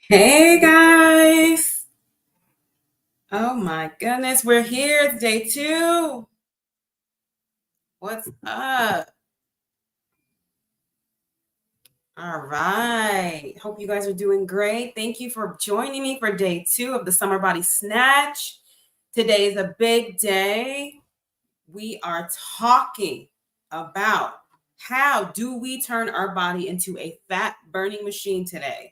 Hey guys! Oh my goodness, we're here. It's day two. What's up? All right. Hope you guys are doing great. Thank you for joining me for day two of the Summer Body Snatch. Today is a big day. We are talking about how do we turn our body into a fat burning machine today.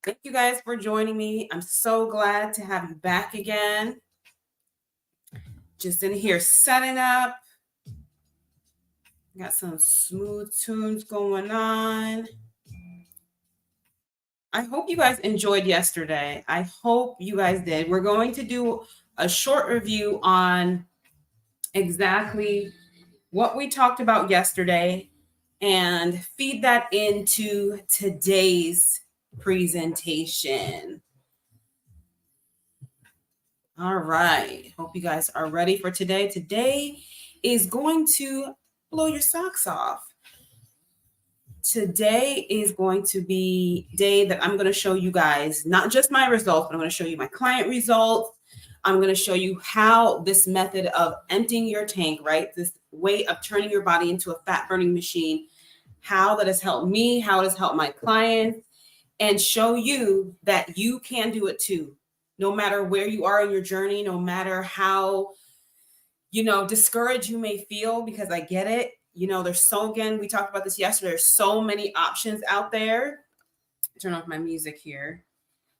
Thank you guys for joining me. I'm so glad to have you back again. Just in here setting up. Got some smooth tunes going on. I hope you guys enjoyed yesterday. I hope you guys did. We're going to do a short review on exactly what we talked about yesterday and feed that into today's presentation. All right. Hope you guys are ready for today. Today is going to blow your socks off. Today is going to be a day that I'm going to show you guys not just my results, but I'm going to show you my client results. I'm going to show you how this method of emptying your tank, right? This way of turning your body into a fat burning machine, how that has helped me, how it has helped my clients, and show you that you can do it too. No matter where you are in your journey, no matter how, discouraged you may feel, because I get it. Again, we talked about this yesterday. There's so many options out there. Turn off my music here.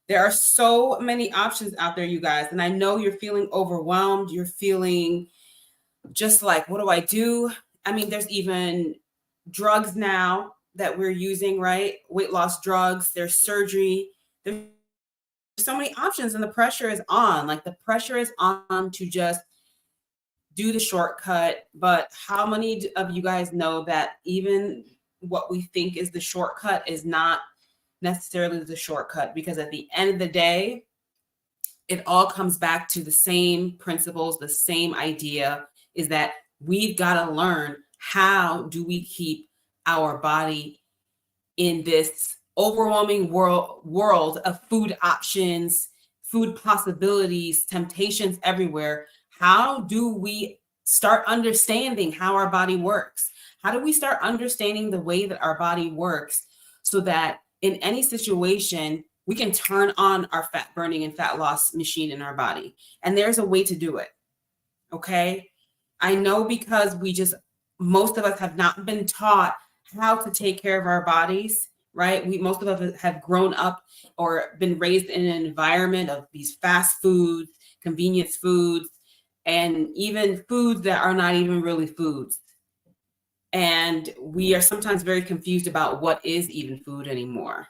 There are so many options out there, you guys. And I know you're feeling overwhelmed. You're feeling just like, what do I do? I mean, there's even drugs now that we're using, right? Weight loss drugs, there's surgery. There's so many options, and the pressure is on. Like, the pressure is on to just do the shortcut. But how many of you guys know that even what we think is the shortcut is not necessarily the shortcut? Because at the end of the day, it all comes back to the same principles, the same idea, is that we've got to learn, how do we keep our body in this overwhelming world of food options, food possibilities, temptations everywhere? How do we start understanding how our body works? How do we start understanding the way that our body works so that in any situation, we can turn on our fat burning and fat loss machine in our body? And there's a way to do it. Okay. I know, because most of us have not been taught how to take care of our bodies, right? Most of us have grown up or been raised in an environment of these fast foods, convenience foods, and even foods that are not even really foods. And we are sometimes very confused about what is even food anymore.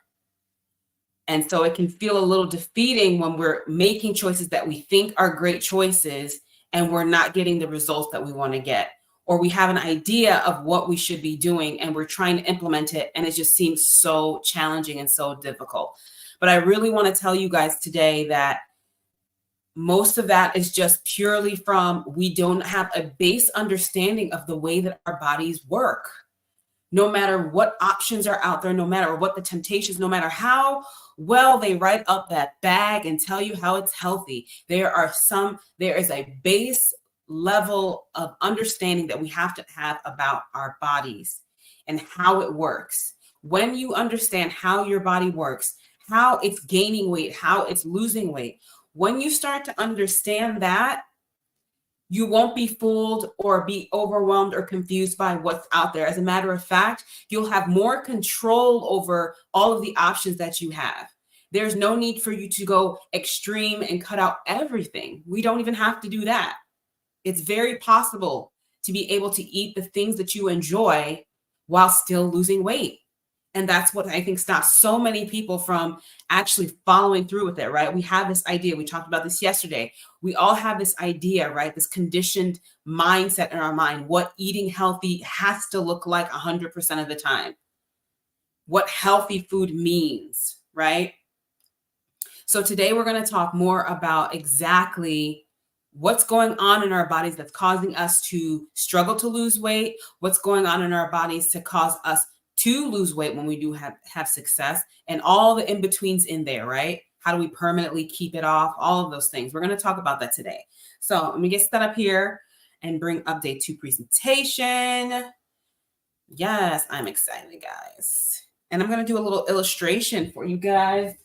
And so it can feel a little defeating when we're making choices that we think are great choices and we're not getting the results that we want to get. Or we have an idea of what we should be doing and we're trying to implement it, and it just seems so challenging and so difficult. But I really want to tell you guys today that most of that is just purely from, we don't have a base understanding of the way that our bodies work. No matter what options are out there, no matter what the temptations, no matter how well they write up that bag and tell you how it's healthy, there is a base level of understanding that we have to have about our bodies and how it works. When you understand how your body works, how it's gaining weight, how it's losing weight, when you start to understand that, you won't be fooled or be overwhelmed or confused by what's out there. As a matter of fact, you'll have more control over all of the options that you have. There's no need for you to go extreme and cut out everything. We don't even have to do that. It's very possible to be able to eat the things that you enjoy while still losing weight. And that's what I think stops so many people from actually following through with it, right? We have this idea. We talked about this yesterday. We all have this idea, right? This conditioned mindset in our mind, what eating healthy has to look like 100% of the time, what healthy food means, right? So today we're going to talk more about exactly what's going on in our bodies that's causing us to struggle to lose weight, what's going on in our bodies to cause us to lose weight when we do have success, and all the in-betweens in there, right? How do we permanently keep it off? All of those things. We're going to talk about that today. So let me get set up here and bring update to presentation. Yes, I'm excited, guys. And I'm going to do a little illustration for you guys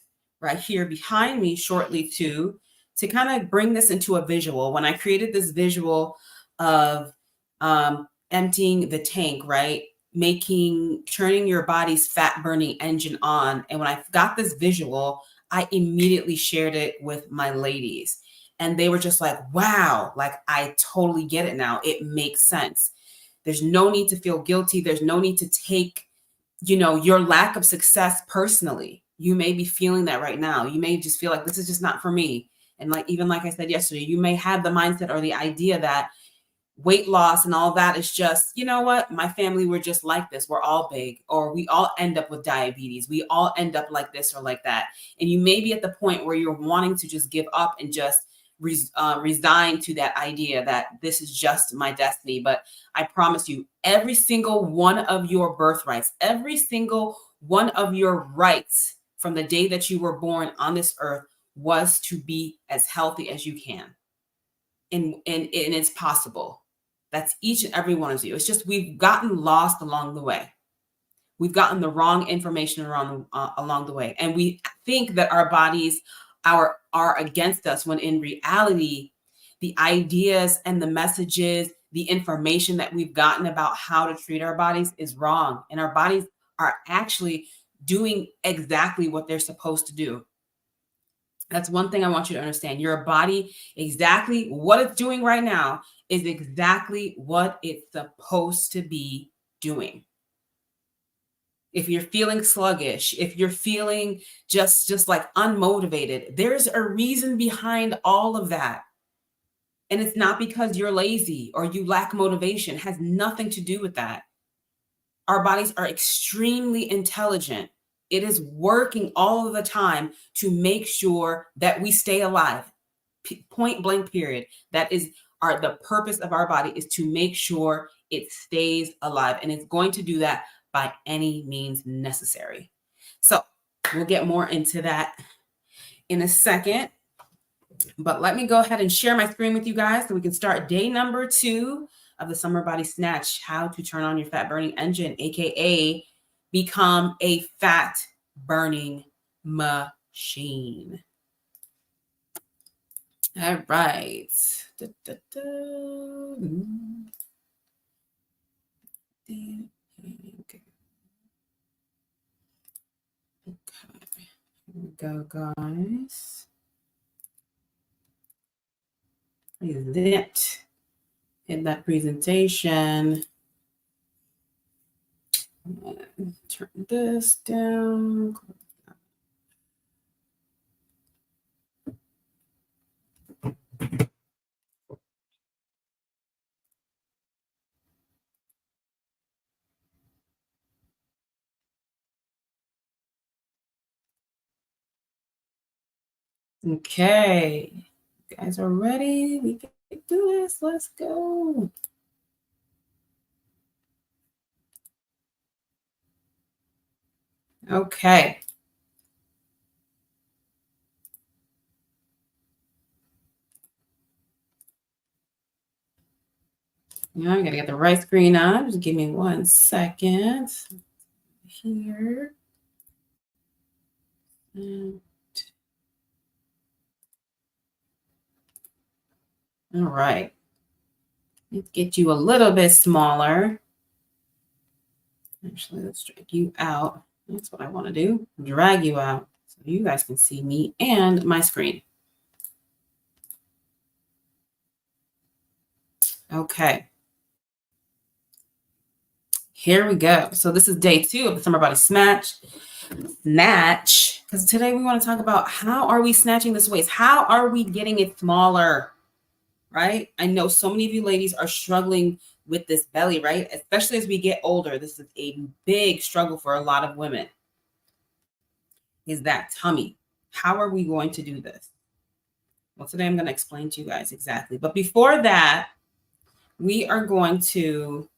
right here behind me shortly too, to kind of bring this into a visual. When I created this visual of emptying the tank, right? Turning your body's fat burning engine on. And when I got this visual, I immediately shared it with my ladies. And they were just like, wow, like I totally get it now. It makes sense. There's no need to feel guilty. There's no need to take, your lack of success personally. You may be feeling that right now. You may just feel like this is just not for me. And like I said yesterday, you may have the mindset or the idea that weight loss and all that is just, you know what? My family, we're just like this. We're all big, or we all end up with diabetes. We all end up like this or like that. And you may be at the point where you're wanting to just give up and just resign to that idea that this is just my destiny. But I promise you, every single one of your birthrights, every single one of your rights from the day that you were born on this earth was to be as healthy as you can. And it's possible. That's each and every one of you. It's just we've gotten lost along the way. We've gotten the wrong information along the way. And we think that our bodies are against us, when in reality, the ideas and the messages, the information that we've gotten about how to treat our bodies is wrong. And our bodies are actually doing exactly what they're supposed to do. That's one thing I want you to understand. Your body, exactly what it's doing right now, is exactly what it's supposed to be doing. If you're feeling sluggish, if you're feeling just like unmotivated, there's a reason behind all of that. And it's not because you're lazy or you lack motivation. It has nothing to do with that. Our bodies are extremely intelligent. It is working all of the time to make sure that we stay alive. Point blank, period. That is the purpose of our body, is to make sure it stays alive. And it's going to do that by any means necessary. So we'll get more into that in a second. But let me go ahead and share my screen with you guys so we can start day number 2 of the Summer Body Snatch, how to turn on your fat burning engine, aka become a fat burning machine. All right. Okay. Here we go, guys. Present in that presentation. Turn this down. Okay, you guys are ready? We can do this. Let's go. Okay. Now I gotta get the right screen on. Just give me 1 second. Here. And all right. Let's get you a little bit smaller. Actually, let's drag you out. That's what I want to do. Drag you out so you guys can see me and my screen. Okay. Here we go. So this is day 2 of the Summer Body Snatch. Because today we want to talk about how are we snatching this waist? How are we getting it smaller? Right? I know so many of you ladies are struggling with this belly, right? Especially as we get older. This is a big struggle for a lot of women. Is that tummy. How are we going to do this? Well, today I'm going to explain to you guys exactly. But before that, we are going to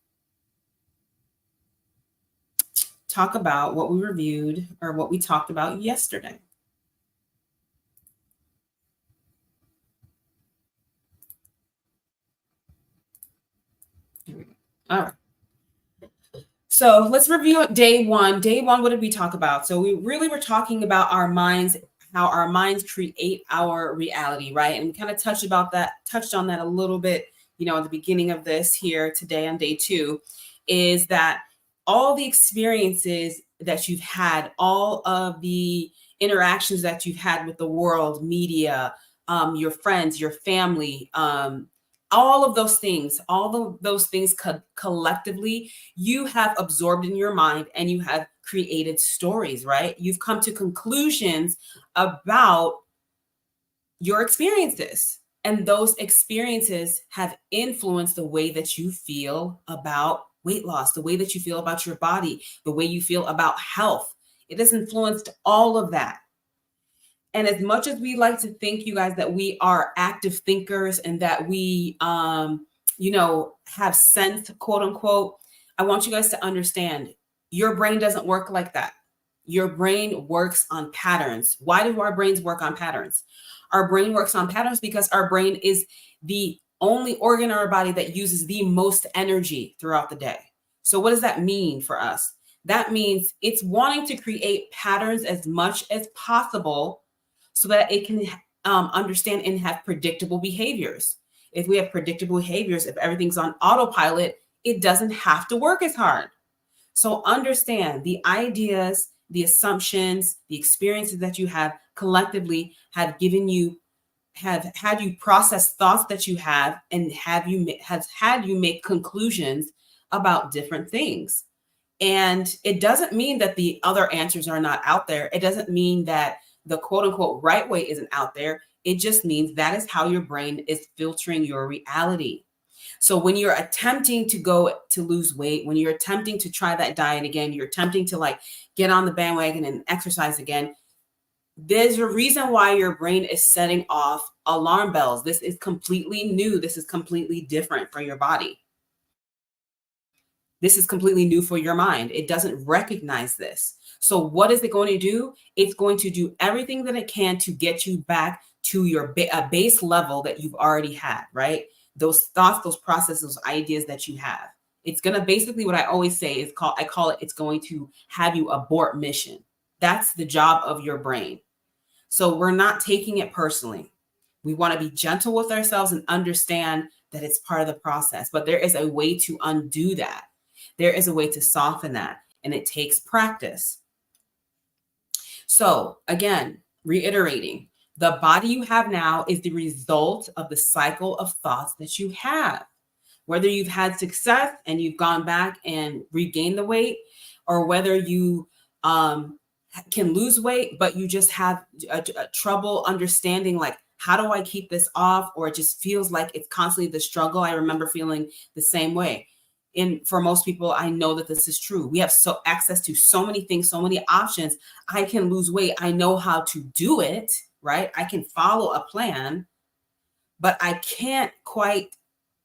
talk about what we reviewed or what we talked about yesterday. All right. So let's review day one. Day one, what did we talk about? So we really were talking about our minds, how our minds create our reality, right? And we kind of touched on that a little bit, at the beginning of this here today on day two, is that all the experiences that you've had, all of the interactions that you've had with the world, media, your friends, your family, all of those things, collectively, you have absorbed in your mind and you have created stories, right? You've come to conclusions about your experiences. And those experiences have influenced the way that you feel about weight loss, the way that you feel about your body, the way you feel about health. It has influenced all of that. And as much as we like to think, you guys, that we are active thinkers and that we, have sense, quote unquote, I want you guys to understand your brain doesn't work like that. Your brain works on patterns. Why do our brains work on patterns? Our brain works on patterns because our brain is the only organ in our body that uses the most energy throughout the day. So what does that mean for us? That means it's wanting to create patterns as much as possible so that it can understand and have predictable behaviors. If we have predictable behaviors, if everything's on autopilot, it doesn't have to work as hard. So understand the ideas, the assumptions, the experiences that you have collectively have had you process thoughts that you have and has had you make conclusions about different things. And it doesn't mean that the other answers are not out there. It doesn't mean that the quote unquote right way isn't out there. It just means that is how your brain is filtering your reality. So when you're attempting to go to lose weight, when you're attempting to try that diet again, you're attempting to get on the bandwagon and exercise again, there's a reason why your brain is setting off alarm bells. This is completely new. This is completely different for your body. This is completely new for your mind. It doesn't recognize this. So what is it going to do? It's going to do everything that it can to get you back to your base level that you've already had, right? Those thoughts, those processes, those ideas that you have. It's going to basically, what I always say is it's going to have you abort mission. That's the job of your brain. So we're not taking it personally. We want to be gentle with ourselves and understand that it's part of the process, but there is a way to undo that. There is a way to soften that, and it takes practice. So again, reiterating, the body you have now is the result of the cycle of thoughts that you have. Whether you've had success and you've gone back and regained the weight, or whether you can lose weight, but you just have a trouble understanding, how do I keep this off? Or it just feels like it's constantly the struggle. I remember feeling the same way. And for most people, I know that this is true. We have access to so many things, so many options. I can lose weight. I know how to do it, right? I can follow a plan, but I can't quite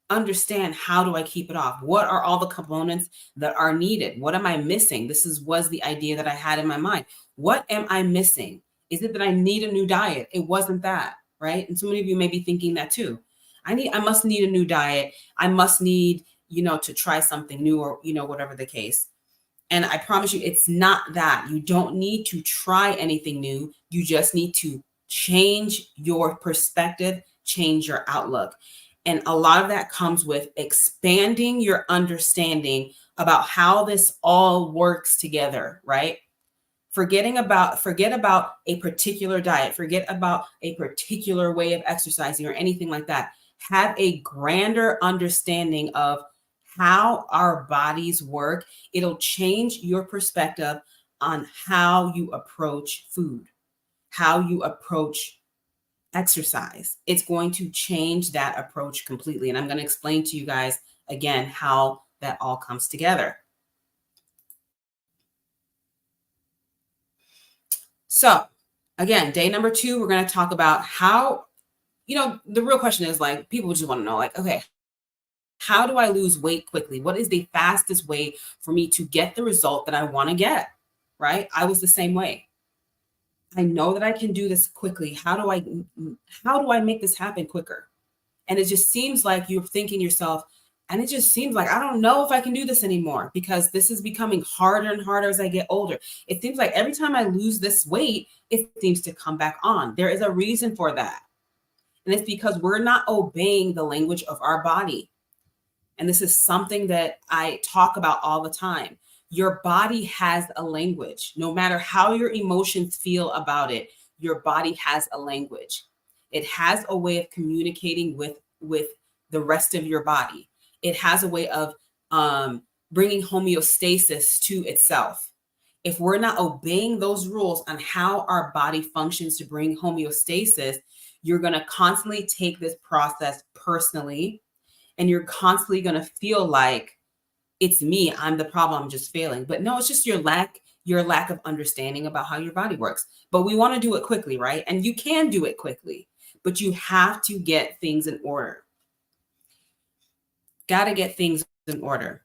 understand, how do I keep it off? What are all the components that are needed? What am I missing? Was the idea that I had in my mind. What am I missing? Is it that I need a new diet? It wasn't that, right? And so many of you may be thinking that too. I must need a new diet. I must need, to try something new, or, whatever the case. And I promise you, it's not that. You don't need to try anything new. You just need to change your perspective, change your outlook. And a lot of that comes with expanding your understanding about how this all works together, right? Forget about a particular diet, forget about a particular way of exercising or anything like that. Have a grander understanding of how our bodies work. It'll change your perspective on how you approach food, how you approach exercise. It's going to change that approach completely. And I'm going to explain to you guys again how that all comes together. So again, day number 2, we're going to talk about how, the real question is, people just want to know, okay, How do I lose weight quickly? What is the fastest way for me to get the result that I want to get? Right? I was the same way. I know that I can do this quickly. How do I make this happen quicker? And it just seems like you're thinking yourself, and it just seems like I don't know if I can do this anymore because this is becoming harder and harder as I get older. It seems like every time I lose this weight, it seems to come back on. There is a reason for that. And it's because we're not obeying the language of our body. And this is something that I talk about all the time. Your body has a language. No matter how your emotions feel about it, your body has a language. It has a way of communicating with the rest of your body. It has a way of bringing homeostasis to itself. If we're not obeying those rules on how our body functions to bring homeostasis, you're going to constantly take this process personally, and you're constantly going to feel like it's me, I'm the problem, I'm just failing. But no, it's just your lack of understanding about how your body works. But we want to do it quickly, right? And you can do it quickly, but you have to get things in order. Got to get things in order.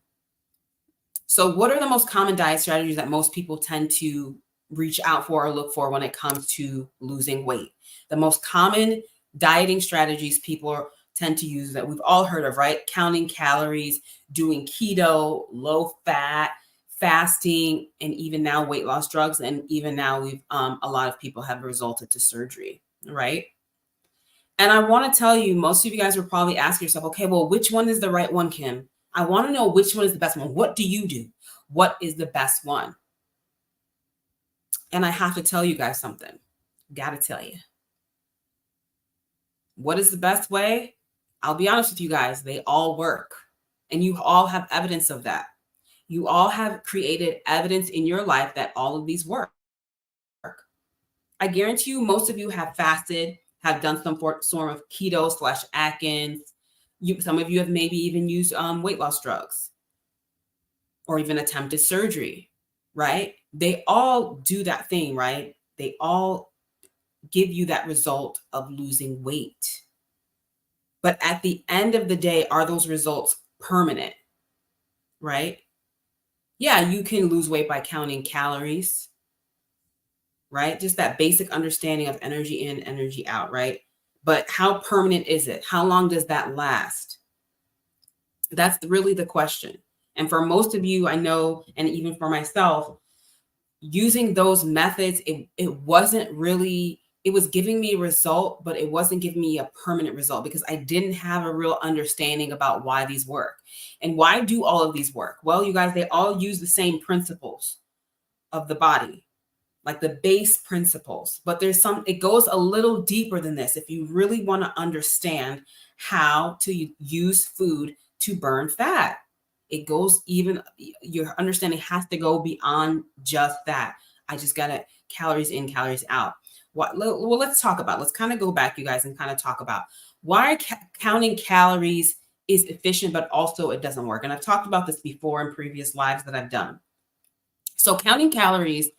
So what are the most common diet strategies that most people tend to reach out for or look for when it comes to losing weight? The most common dieting strategies people tend to use that we've all heard of, right? Counting calories, doing keto, low fat, fasting, and even now weight loss drugs. And even now we've a lot of people have resulted to surgery, right? And I want to tell you, most of you guys will probably ask yourself, okay, well, which one is the right one, Kim? I want to know which one is the best one. What do you do? What is the best one? And I have to tell you guys something. Got to tell you. What is the best way? I'll be honest with you guys. They all work. And you all have evidence of that. You all have created evidence in your life that all of these work. I guarantee you, most of you have fasted, have done some form of keto / Atkins. Some of you have maybe even used weight loss drugs or even attempted surgery, right? They all do that thing, right? They all give you that result of losing weight. But at the end of the day, are those results permanent, right? Yeah, you can lose weight by counting calories, right? Just that basic understanding of energy in, energy out, right? But how permanent is it? How long does that last? That's really the question. And for most of you, I know, and even for myself, using those methods, it wasn't really, it was giving me a result, but it wasn't giving me a permanent result because I didn't have a real understanding about why these work. And why do all of these work? Well, you guys, they all use the same principles of the body, like the base principles, but it goes a little deeper than this. If you really want to understand how to use food to burn fat, it goes even, your understanding has to go beyond just that. I just got to calories in, calories out. Well, let's kind of go back, you guys, and kind of talk about why counting calories is efficient, but also it doesn't work. And I've talked about this before in previous lives that I've done. So counting calories,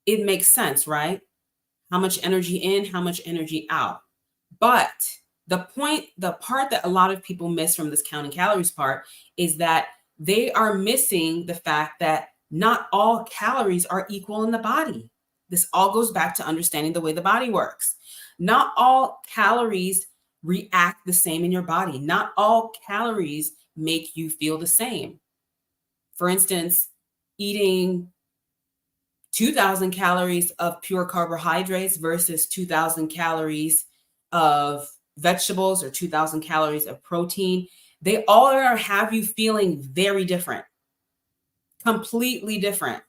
it makes sense, right? How much energy in, how much energy out. But the part that a lot of people miss from this counting calories part is that they are missing the fact that not all calories are equal in the body. This all goes back to understanding the way the body works. Not all calories react the same in your body. Not all calories make you feel the same. For instance, eating 2,000 calories of pure carbohydrates versus 2,000 calories of vegetables or 2,000 calories of protein, they all are have you feeling very different, completely different.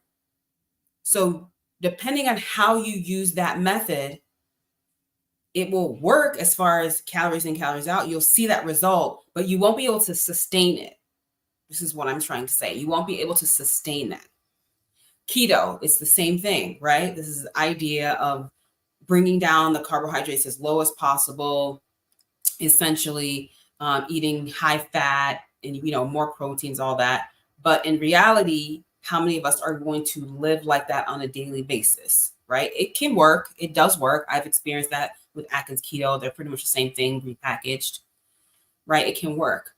So depending on how you use that method, it will work as far as calories in, calories out. You'll see that result, but you won't be able to sustain it. This is what I'm trying to say. You won't be able to sustain that. Keto, it's the same thing, right? This is the idea of bringing down the carbohydrates as low as possible, essentially eating high fat and, more proteins, all that. But in reality, how many of us are going to live like that on a daily basis, right? It can work. It does work. I've experienced that with Atkins keto. They're pretty much the same thing repackaged. right? It can work.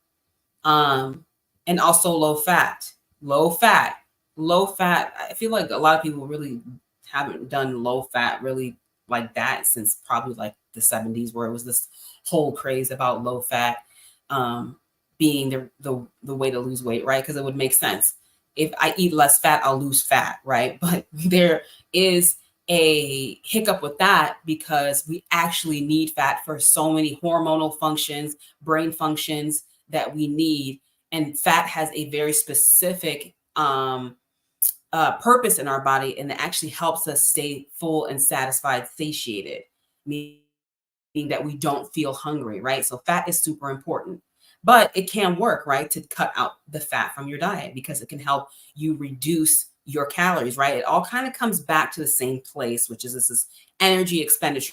And also low fat, low fat, low fat. I feel like a lot of people really haven't done low fat really like that since probably like the 70s, where it was this whole craze about low fat being the way to lose weight, right? Because it would make sense. If I eat less fat, I'll lose fat, right? But there is a hiccup with that because we actually need fat for so many hormonal functions, brain functions that we need. And fat has a very specific purpose in our body, and it actually helps us stay full and satisfied, satiated, meaning that we don't feel hungry, right? So fat is super important, but it can work, right, to cut out the fat from your diet because it can help you reduce your calories, right? It all kind of comes back to the same place, which is this energy expenditure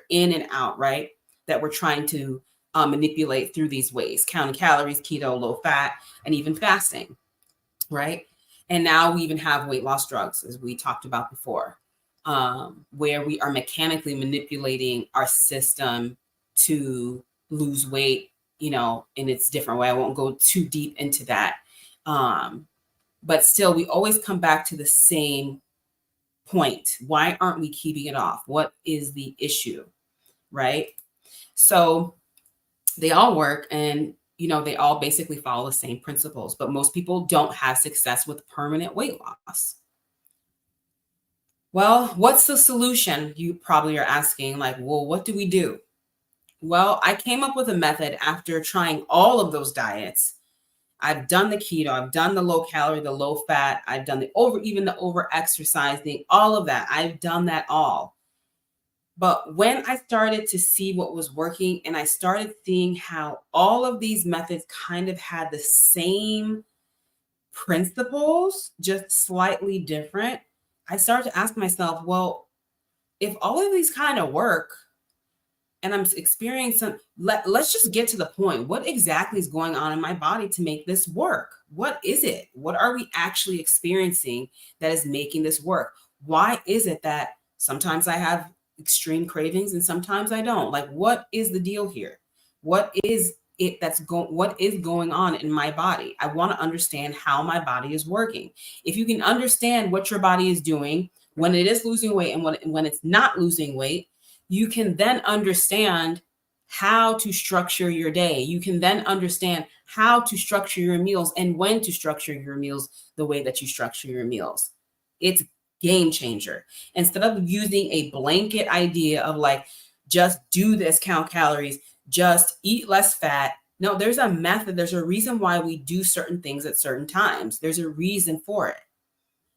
in and out, right? That we're trying to manipulate through these ways, counting calories, keto, low fat, and even fasting, right? And now we even have weight loss drugs, as we talked about before, where we are mechanically manipulating our system to lose weight, you know, in its different way. I won't go too deep into that. But still, we always come back to the same point. Why aren't we keeping it off? What is the issue, right? So they all work, and you know, they all basically follow the same principles, but most people don't have success with permanent weight loss. Well, what's the solution? You probably are asking, like, well, what do we do? Well, I came up with a method after trying all of those diets. I've done the keto, I've done the low calorie, the low fat, I've done the over exercising, all of that. I've done that all. But when I started to see what was working and I started seeing how all of these methods kind of had the same principles, just slightly different, I started to ask myself, well, if all of these kind of work and I'm experiencing, let's just get to the point. What exactly is going on in my body to make this work? What is it? What are we actually experiencing that is making this work? Why is it that sometimes I have extreme cravings and sometimes I don't? Like, what is the deal here? What is it what is going on in my body? I want to understand how my body is working. If you can understand what your body is doing when it is losing weight and when it's not losing weight, you can then understand how to structure your day. You can then understand how to structure your meals and when to structure your meals the way that you structure your meals. It's game changer. Instead of using a blanket idea of like, just do this, count calories, just eat less fat. No, there's a method. There's a reason why we do certain things at certain times. There's a reason for it.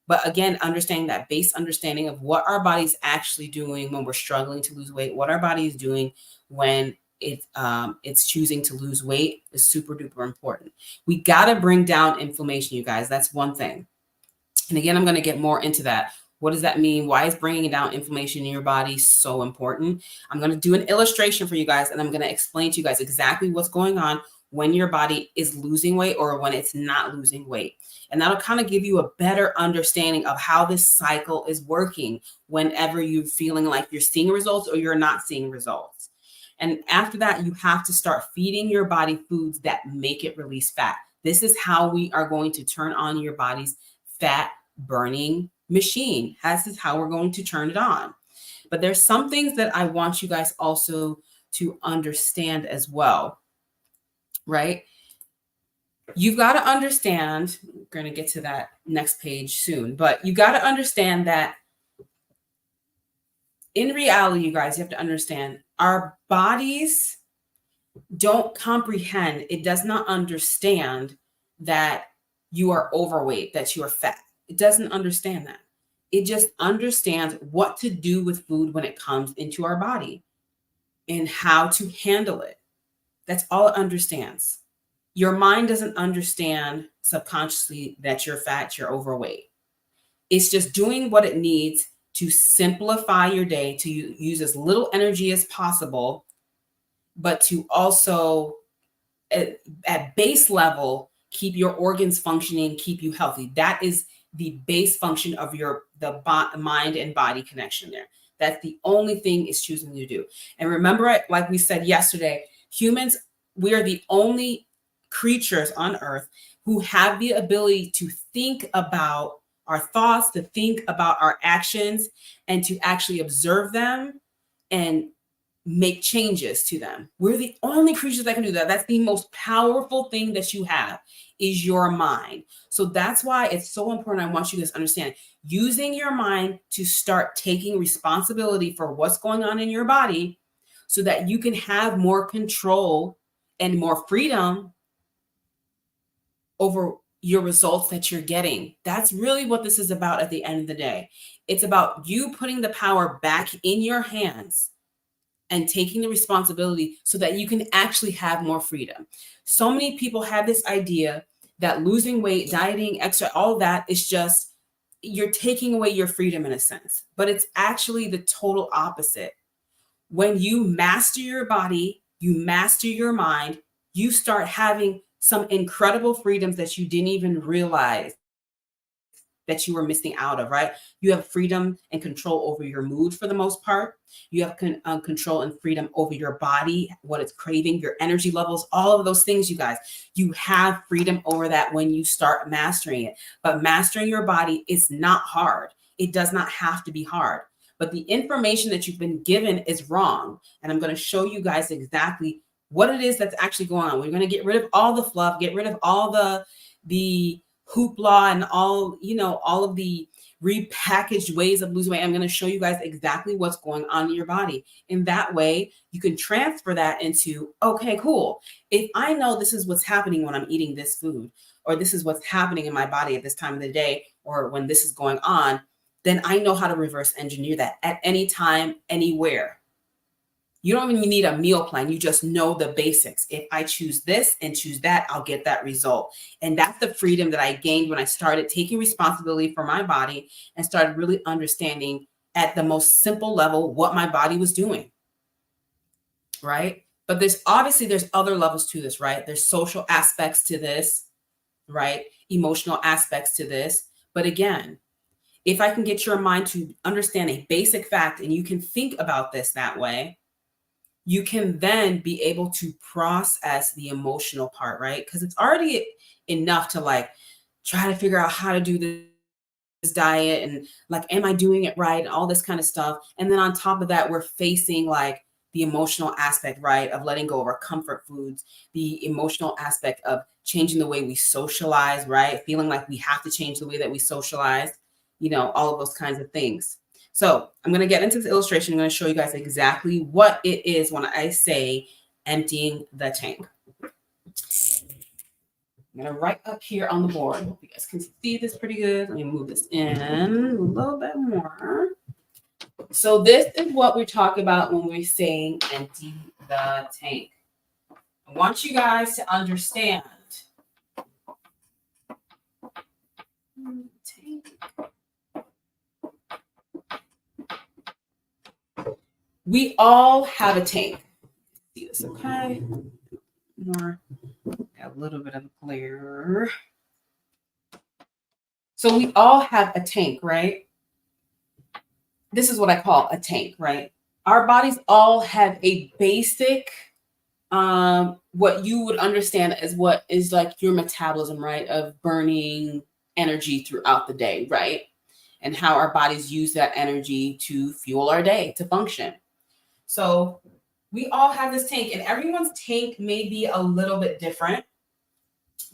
But again, understanding that base understanding of what our body's actually doing when we're struggling to lose weight, what our body is doing when it's choosing to lose weight is super duper important. We got to bring down inflammation, you guys. That's one thing. And again, I'm going to get more into that. What does that mean? Why is bringing down inflammation in your body so important? I'm going to do an illustration for you guys, and I'm going to explain to you guys exactly what's going on when your body is losing weight or when it's not losing weight. And that'll kind of give you a better understanding of how this cycle is working whenever you're feeling like you're seeing results or you're not seeing results. And after that, you have to start feeding your body foods that make it release fat. This is how we are going to turn on your body's fat burning machine. This is how we're going to turn it on. But there's some things that I want you guys also to understand as well, right? You've got to understand, we're going to get to that next page soon, but you got to understand that in reality, you guys, you have to understand our bodies don't comprehend. It does not understand that you are overweight, that you are fat. It doesn't understand that. It just understands what to do with food when it comes into our body and how to handle it. That's all it understands. Your mind doesn't understand subconsciously that you're fat, you're overweight. It's just doing what it needs to simplify your day, to use as little energy as possible, but to also, at base level, keep your organs functioning, keep you healthy. That is the base function of the mind and body connection there. That's the only thing it's choosing to do. And remember, like we said yesterday, humans we are the only creatures on earth who have the ability to think about our thoughts, to think about our actions, and to actually observe them and make changes to them. We're the only creatures that can do that. That's the most powerful thing that you have is your mind. So that's why it's so important. I want you guys to understand using your mind to start taking responsibility for what's going on in your body so that you can have more control and more freedom over your results that you're getting. That's really what this is about at the end of the day. It's about you putting the power back in your hands and taking the responsibility so that you can actually have more freedom. So many people have this idea that losing weight, dieting, extra, all that is just, you're taking away your freedom in a sense, but it's actually the total opposite. When you master your body, you master your mind, you start having some incredible freedoms that you didn't even realize that you were missing out of, right? You have freedom and control over your mood for the most part. You have control and freedom over your body, what it's craving, your energy levels, all of those things, you guys. You have freedom over that when you start mastering it. But mastering your body is not hard. It does not have to be hard. But the information that you've been given is wrong. And I'm going to show you guys exactly what it is that's actually going on. We're going to get rid of all the fluff, get rid of all the hoopla and all, all of the repackaged ways of losing weight. I'm going to show you guys exactly what's going on in your body. In that way, you can transfer that into, okay, cool. If I know this is what's happening when I'm eating this food, or this is what's happening in my body at this time of the day, or when this is going on, then I know how to reverse engineer that at any time, anywhere. You don't even need a meal plan. You just know the basics. If I choose this and choose that, I'll get that result. And that's the freedom that I gained when I started taking responsibility for my body and started really understanding at the most simple level what my body was doing. Right? But there's other levels to this, right? There's social aspects to this, right? Emotional aspects to this. But again, if I can get your mind to understand a basic fact and you can think about this that way, you can then be able to process the emotional part, right? Because it's already enough to like try to figure out how to do this diet and like, am I doing it right? And all this kind of stuff. And then on top of that, we're facing like the emotional aspect, right? Of letting go of our comfort foods, the emotional aspect of changing the way we socialize, right? Feeling like we have to change the way that we socialize, all of those kinds of things. So I'm going to get into this illustration. I'm going to show you guys exactly what it is when I say emptying the tank. I'm going to write up here on the board. Hope you guys can see this pretty good. Let me move this in a little bit more. So this is what we talk about when we're saying empty the tank. I want you guys to understand. We all have a tank. See this, okay? More. Got a little bit of glare. So we all have a tank, right? This is what I call a tank, right? Our bodies all have a basic, what you would understand as what is like your metabolism, right? Of burning energy throughout the day, right? And how our bodies use that energy to fuel our day, to function. So we all have this tank, and everyone's tank may be a little bit different,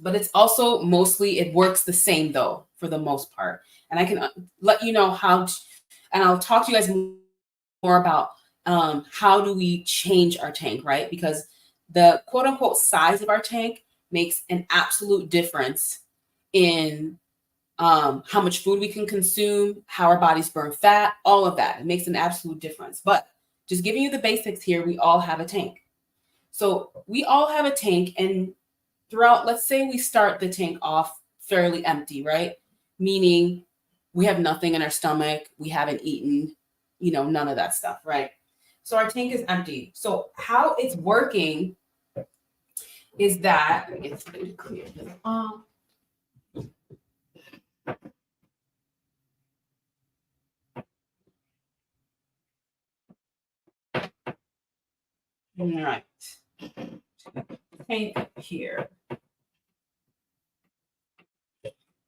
but it's also mostly, it works the same though, for the most part. And I can let you know and I'll talk to you guys more about how do we change our tank, right? Because the quote unquote size of our tank makes an absolute difference in how much food we can consume, how our bodies burn fat, all of that. It makes an absolute difference. But just giving you the basics here, we all have a tank. So we all have a tank, and throughout, let's say we start the tank off fairly empty, right? Meaning we have nothing in our stomach, we haven't eaten, none of that stuff, right? So our tank is empty. So how it's working is that, it's going to clear this off. All right. tank here.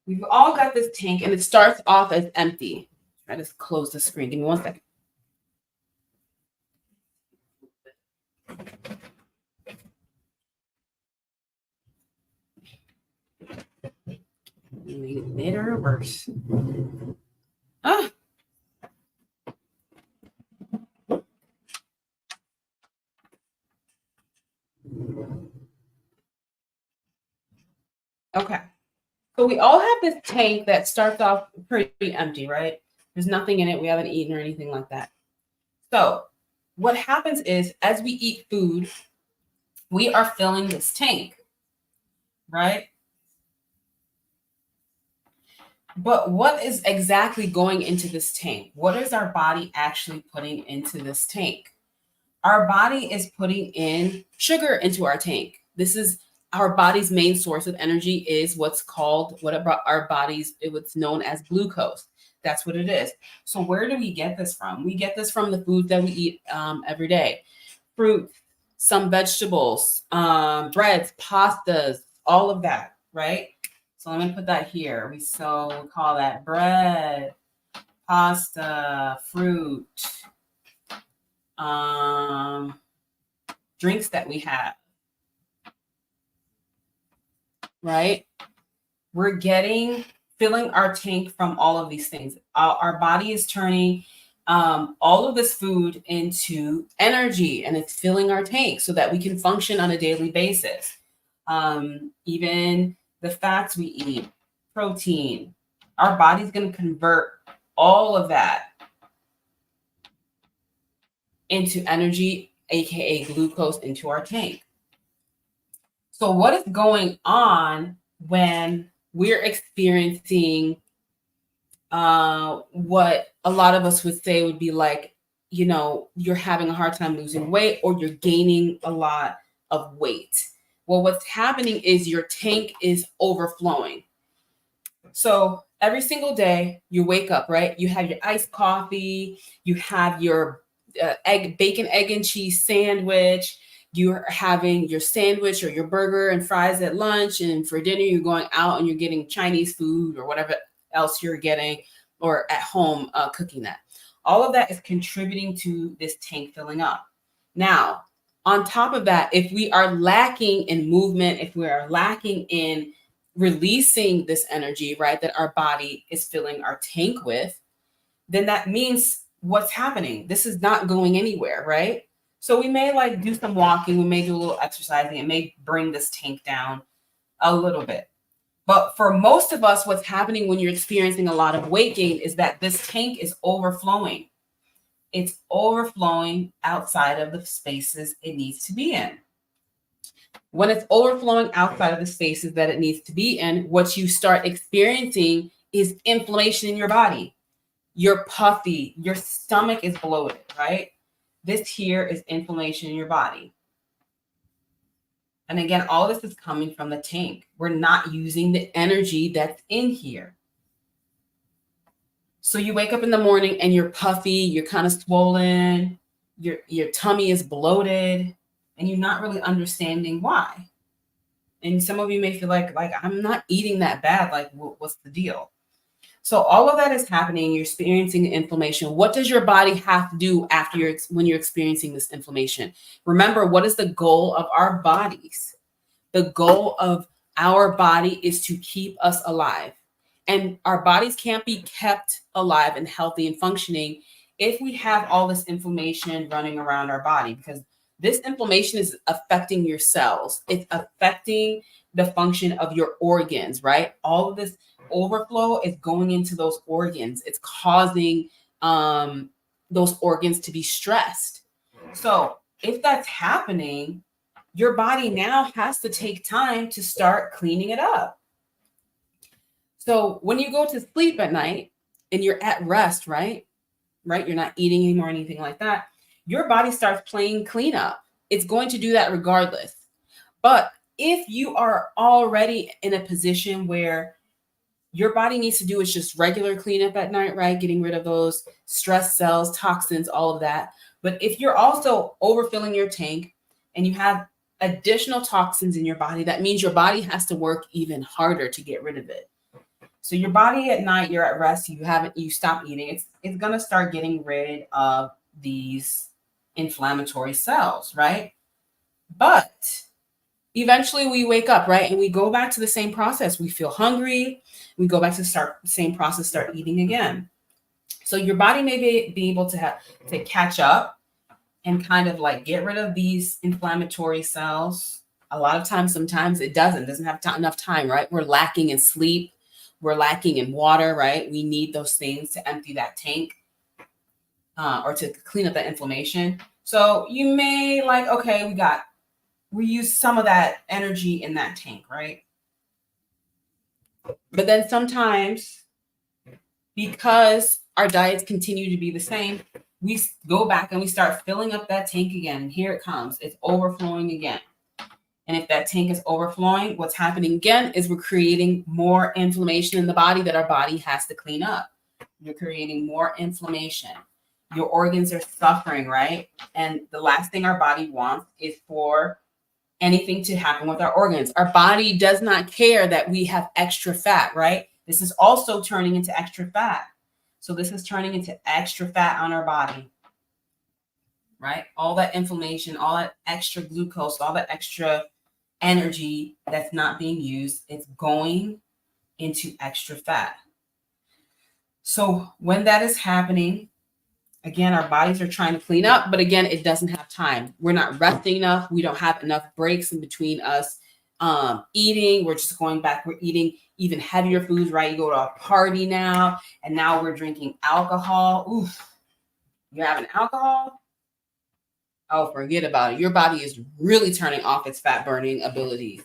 We've all got this tank and it starts off as empty. I just close the screen. Give me 1 second. Make it better or worse. Ah. Okay. So we all have this tank that starts off pretty empty, right? There's nothing in it. We haven't eaten or anything like that. So what happens is as we eat food, we are filling this tank, right? But what is exactly going into this tank? What is our body actually putting into this tank? Our body is putting in sugar into our tank. This is our body's main source of energy is what's called, what's known as glucose. That's what it is. So where do we get this from? We get this from the food that we eat every day. Fruit, some vegetables, breads, pastas, all of that, right? So I'm going to put that here. We call that bread, pasta, fruit, drinks that we have, right? We're filling our tank from all of these things. Our body is turning all of this food into energy, and it's filling our tank so that we can function on a daily basis. Even the fats we eat, protein, our body's going to convert all of that into energy, aka glucose, into our tank. So what is going on when we're experiencing what a lot of us would say would be like, you're having a hard time losing weight or you're gaining a lot of weight? Well, what's happening is your tank is overflowing. So every single day you wake up, right? You have your iced coffee, you have your bacon, egg, and cheese sandwich. You're having your sandwich or your burger and fries at lunch. And for dinner, you're going out and you're getting Chinese food or whatever else you're getting, or at home cooking that. All of that is contributing to this tank filling up. Now, on top of that, if we are lacking in movement, if we are lacking in releasing this energy, right, that our body is filling our tank with, then that means what's happening? This is not going anywhere, right? So we may do some walking, we may do a little exercising, it may bring this tank down a little bit. But for most of us, what's happening when you're experiencing a lot of weight gain is that this tank is overflowing. It's overflowing outside of the spaces it needs to be in. When it's overflowing outside of the spaces that it needs to be in, what you start experiencing is inflammation in your body. You're puffy, your stomach is bloated, right? This here is inflammation in your body. And again, all this is coming from the tank. We're not using the energy that's in here. So you wake up in the morning and you're puffy, you're kind of swollen, your tummy is bloated, and you're not really understanding why. And some of you may feel like I'm not eating that bad. Like, what's the deal? So all of that is happening. You're experiencing inflammation. What does your body have to do when you're experiencing this inflammation? Remember, what is the goal of our bodies? The goal of our body is to keep us alive. And our bodies can't be kept alive and healthy and functioning if we have all this inflammation running around our body, because this inflammation is affecting your cells. It's affecting the function of your organs, right? All of this overflow is going into those organs. It's causing those organs to be stressed. So if that's happening, your body now has to take time to start cleaning it up. So when you go to sleep at night and you're at rest, right? You're not eating anymore or anything like that. Your body starts playing cleanup. It's going to do that regardless. But if you are already in a position where your body needs to do is just regular cleanup at night, right? Getting rid of those stress cells, toxins, all of that. But if you're also overfilling your tank and you have additional toxins in your body, that means your body has to work even harder to get rid of it. So your body at night, you're at rest, you stop eating, it's going to start getting rid of these inflammatory cells, right? But eventually we wake up, right? And we go back to the same process. We feel hungry. We go back to the same process, start eating again. So your body may be able to catch up and kind of like get rid of these inflammatory cells. A lot of times, sometimes it doesn't have enough time, right? We're lacking in sleep. We're lacking in water, right? We need those things to empty that tank or to clean up that inflammation. So you may like, okay, we use some of that energy in that tank, right? But then sometimes, because our diets continue to be the same, we go back and we start filling up that tank again. And here it comes. It's overflowing again. And if that tank is overflowing, what's happening again is we're creating more inflammation in the body that our body has to clean up. You're creating more inflammation. Your organs are suffering, right? And the last thing our body wants is for anything to happen with our organs. Our body does not care that we have extra fat, right? This is also turning into extra fat. So this is turning into extra fat on our body, right? All that inflammation, all that extra glucose, all that extra energy that's not being used, it's going into extra fat. So when that is happening, again, our bodies are trying to clean up, but again, it doesn't have time. We're not resting enough. We don't have enough breaks in between us eating. We're just going back. We're eating even heavier foods, right? You go to a party now, and now we're drinking alcohol. Oof, you're having alcohol? Oh, forget about it. Your body is really turning off its fat burning abilities.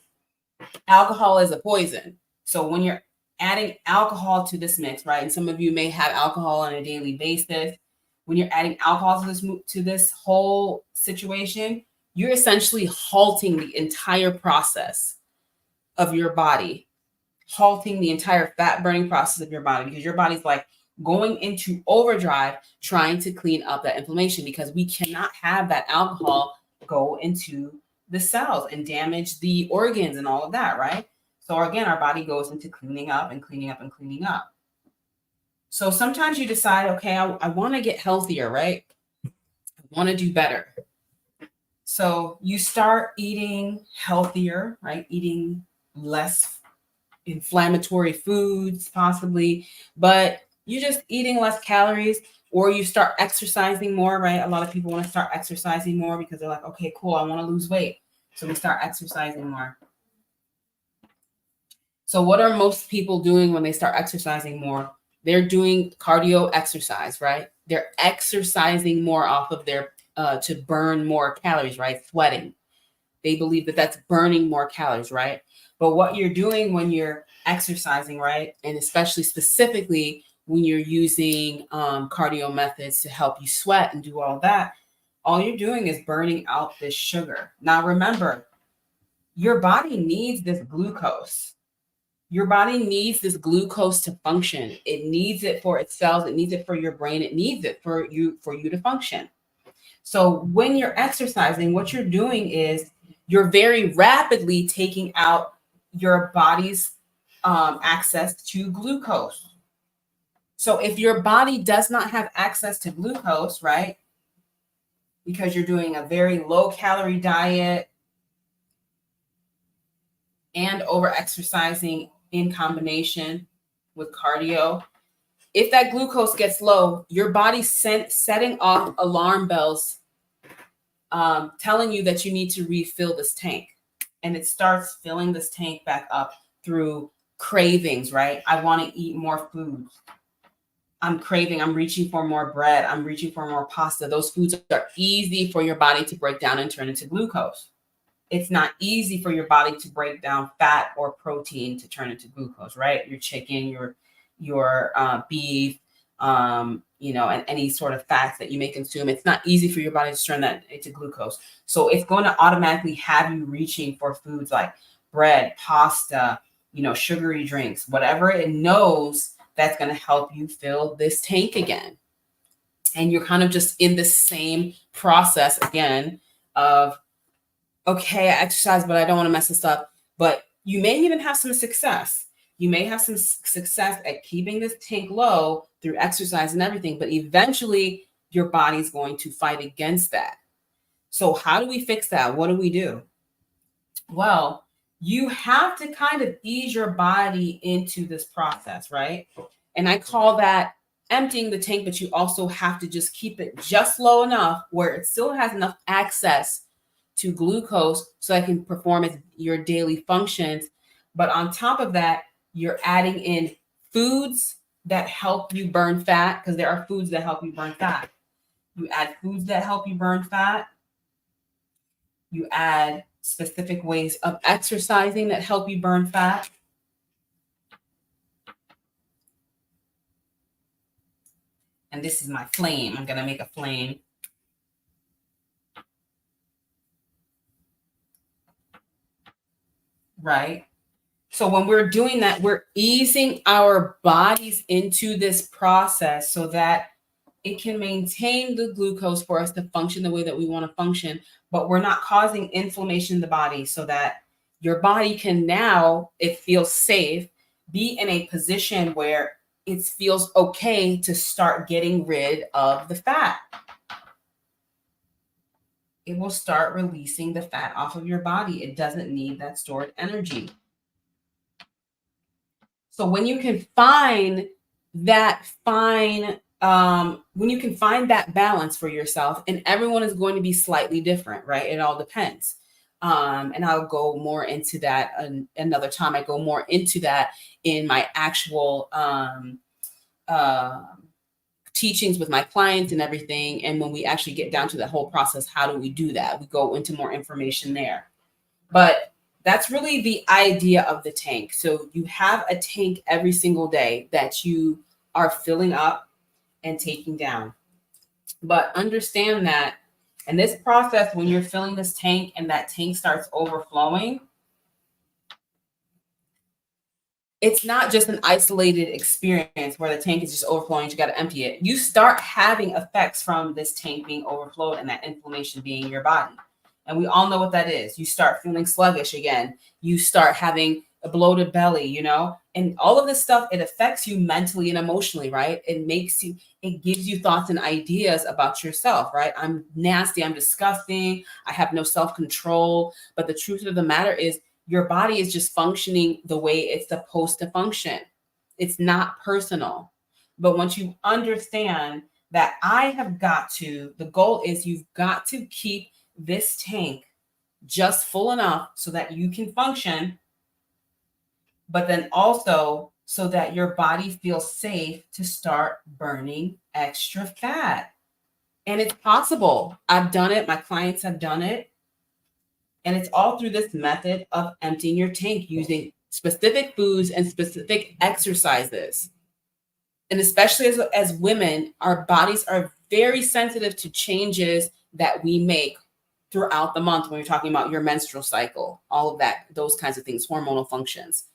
Alcohol is a poison. So when you're adding alcohol to this mix, right? And some of you may have alcohol on a daily basis. When you're adding alcohol to this whole situation, you're essentially halting the entire process of your body, halting the entire fat burning process of your body, because your body's like going into overdrive trying to clean up that inflammation, because we cannot have that alcohol go into the cells and damage the organs and all of that, right? So again, our body goes into cleaning up and cleaning up and cleaning up. So sometimes you decide, okay, I want to get healthier, right? I want to do better. So you start eating healthier, right? Eating less inflammatory foods, possibly, but you're just eating less calories, or you start exercising more, right? A lot of people want to start exercising more because they're like, okay, cool, I want to lose weight. So we start exercising more. So what are most people doing when they start exercising more? They're doing cardio exercise, right? They're exercising more off of their, to burn more calories, right? Sweating. They believe that that's burning more calories, right? But what you're doing when you're exercising, right? And especially specifically when you're using cardio methods to help you sweat and do all that, all you're doing is burning out this sugar. Now, remember, your body needs this glucose. Your body needs this glucose to function. It needs it for its cells. It needs it for your brain. It needs it for you to function. So when you're exercising, what you're doing is you're very rapidly taking out your body's access to glucose. So if your body does not have access to glucose, right, because you're doing a very low calorie diet and over exercising in combination with cardio, if that glucose gets low, your body's setting off alarm bells telling you that you need to refill this tank. And it starts filling this tank back up through cravings, right? I want to eat more food. I'm reaching for more bread. I'm reaching for more pasta. Those foods are easy for your body to break down and turn into glucose. It's not easy for your body to break down fat or protein to turn into glucose, right? Your chicken, your beef, and any sort of fats that you may consume. It's not easy for your body to turn that into glucose. So it's going to automatically have you reaching for foods like bread, pasta, sugary drinks, whatever it knows that's going to help you fill this tank again. And you're kind of just in the same process again of okay, I exercise, but I don't want to mess this up. But you may even have some success. You may have some success at keeping this tank low through exercise and everything, but eventually your body's going to fight against that. So how do we fix that? What do we do? Well, you have to kind of ease your body into this process, right? And I call that emptying the tank, but you also have to just keep it just low enough where it still has enough access to glucose so I can perform your daily functions. But on top of that, you're adding in foods that help you burn fat, because there are foods that help you burn fat. You add foods that help you burn fat. You add specific ways of exercising that help you burn fat. And this is my flame. I'm going to make a flame. Right? So when we're doing that, we're easing our bodies into this process so that it can maintain the glucose for us to function the way that we want to function, but we're not causing inflammation in the body, so that your body can now, it feels safe, be in a position where it feels okay to start getting rid of the fat. It will start releasing the fat off of your body. It doesn't need that stored energy. So when you can find that when you can find that balance for yourself, and everyone is going to be slightly different, right? It all depends. And I'll go more into that another time. I go more into that in my actual teachings with my clients and everything. And when we actually get down to the whole process, how do we do that? We go into more information there. But that's really the idea of the tank. So you have a tank every single day that you are filling up and taking down. But understand that in this process, when you're filling this tank and that tank starts overflowing, it's not just an isolated experience where the tank is just overflowing, you got to empty it. You start having effects from this tank being overflowed and that inflammation being in your body. And we all know what that is. You start feeling sluggish again. You start having a bloated belly, and all of this stuff, it affects you mentally and emotionally, right? It gives you thoughts and ideas about yourself, right? I'm nasty, I'm disgusting, I have no self-control. But the truth of the matter is your body is just functioning the way it's supposed to function. It's not personal. But once you understand that the goal is you've got to keep this tank just full enough so that you can function, but then also so that your body feels safe to start burning extra fat. And it's possible. I've done it. My clients have done it. And it's all through this method of emptying your tank using specific foods and specific exercises. And especially as women, our bodies are very sensitive to changes that we make throughout the month when you're talking about your menstrual cycle, all of that, those kinds of things, hormonal functions.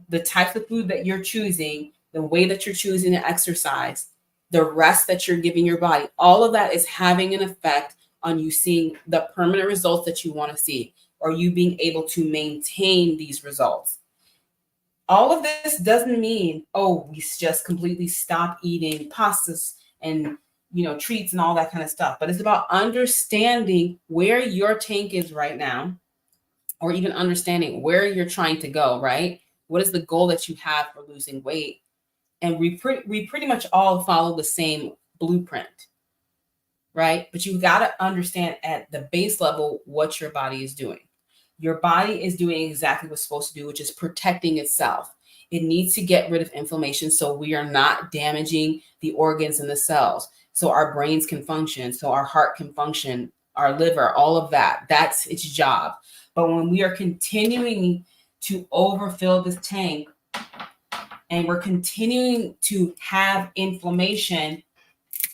The types of food that you're choosing, the way that you're choosing to exercise, the rest that you're giving your body, all of that is having an effect on you seeing the permanent results that you want to see, or you being able to maintain these results. All of this doesn't mean, we just completely stop eating pastas and treats and all that kind of stuff. But it's about understanding where your tank is right now, or even understanding where you're trying to go, right? What is the goal that you have for losing weight? And we pretty much all follow the same blueprint, right? But you got to understand at the base level what your body is doing. Your body is doing exactly what's supposed to do, which is protecting itself. It needs to get rid of inflammation so we are not damaging the organs and the cells, so our brains can function, so our heart can function, our liver, all of that. That's its job. But when we are continuing to overfill this tank and we're continuing to have inflammation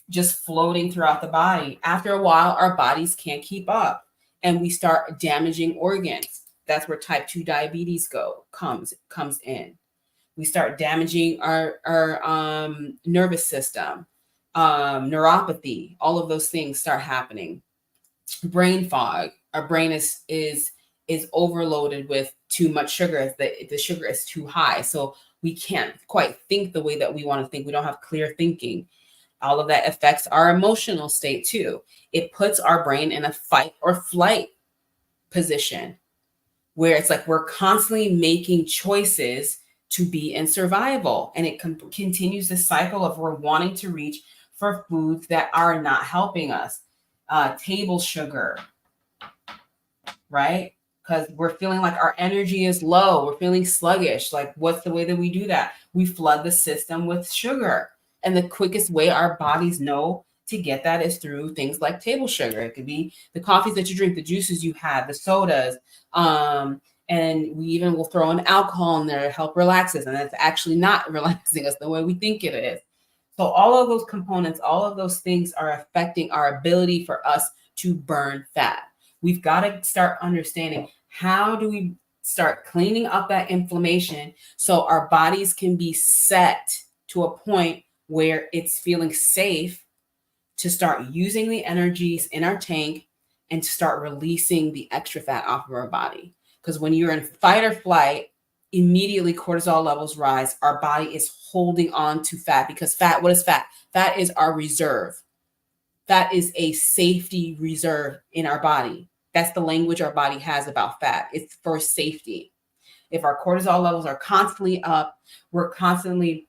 just floating throughout the body, after a while, our bodies can't keep up and we start damaging organs. That's where type 2 diabetes comes in. We start damaging our nervous system, neuropathy, all of those things start happening. Brain fog, Our brain is overloaded with too much sugar. The sugar is too high. So we can't quite think the way that we want to think. We don't have clear thinking. All of that affects our emotional state too. It puts our brain in a fight or flight position where it's like we're constantly making choices to be in survival. And it continues the cycle of we're wanting to reach for foods that are not helping us. Table sugar, right? Because we're feeling like our energy is low. We're feeling sluggish. Like, what's the way that we do that? We flood the system with sugar. And the quickest way our bodies know to get that is through things like table sugar. It could be the coffees that you drink, the juices you have, the sodas. And we even will throw in alcohol in there to help relax us. And that's actually not relaxing us the way we think it is. So all of those components, all of those things are affecting our ability for us to burn fat. We've got to start understanding, how do we start cleaning up that inflammation so our bodies can be set to a point where it's feeling safe to start using the energies in our tank and to start releasing the extra fat off of our body. Because when you're in fight or flight, immediately cortisol levels rise. Our body is holding on to fat, because fat, what is fat? Fat is our reserve. Fat is a safety reserve in our body. That's the language our body has about fat. It's for safety. If our cortisol levels are constantly up, we're constantly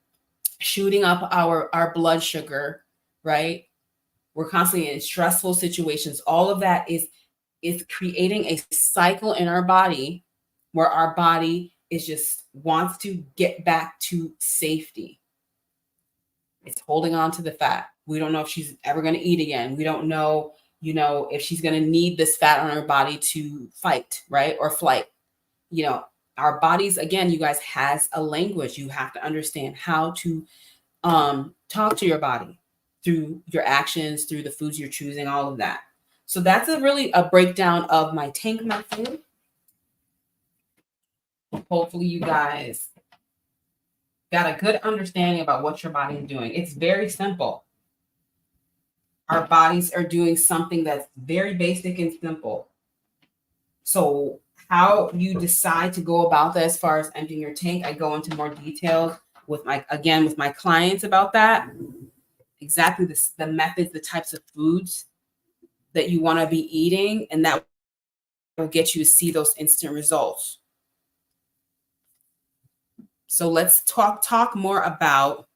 shooting up our blood sugar, right? We're constantly in stressful situations. All of that is creating a cycle in our body where our body is just wants to get back to safety. It's holding on to the fat. We don't know if she's ever going to eat again. We don't know, if she's going to need this fat on her body to fight, right? Or flight. Our bodies, again, you guys, has a language. You have to understand how to talk to your body through your actions, through the foods you're choosing, all of that. So that's really a breakdown of my tank method. Hopefully you guys got a good understanding about what your body is doing. It's very simple. Our bodies are doing something that's very basic and simple. So how you decide to go about that as far as emptying your tank, I go into more details with my clients about that. Exactly the methods, the types of foods that you want to be eating, and that will get you to see those instant results. So let's talk more about,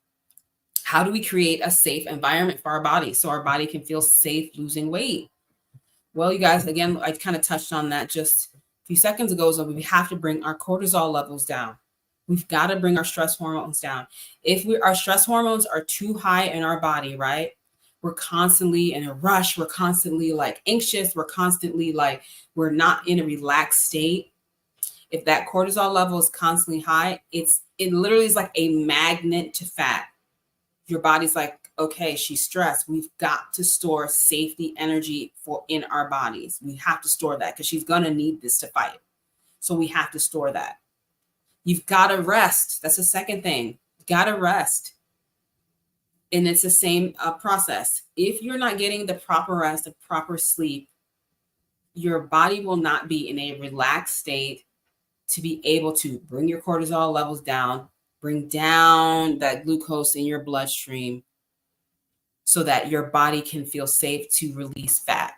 how do we create a safe environment for our body so our body can feel safe losing weight? Well, you guys, again, I kind of touched on that just a few seconds ago. So we have to bring our cortisol levels down. We've got to bring our stress hormones down. If our stress hormones are too high in our body, right? We're constantly in a rush. We're constantly like anxious. We're constantly like, we're not in a relaxed state. If that cortisol level is constantly high, it literally is like a magnet to fat. Your body's like, okay, she's stressed. We've got to store safety energy in our bodies. We have to store that because she's going to need this to fight. So we have to store that. You've got to rest. That's the second thing. You've got to rest. And it's the same process. If you're not getting the proper rest, the proper sleep, your body will not be in a relaxed state to be able to bring your cortisol levels down, bring down that glucose in your bloodstream so that your body can feel safe to release fat.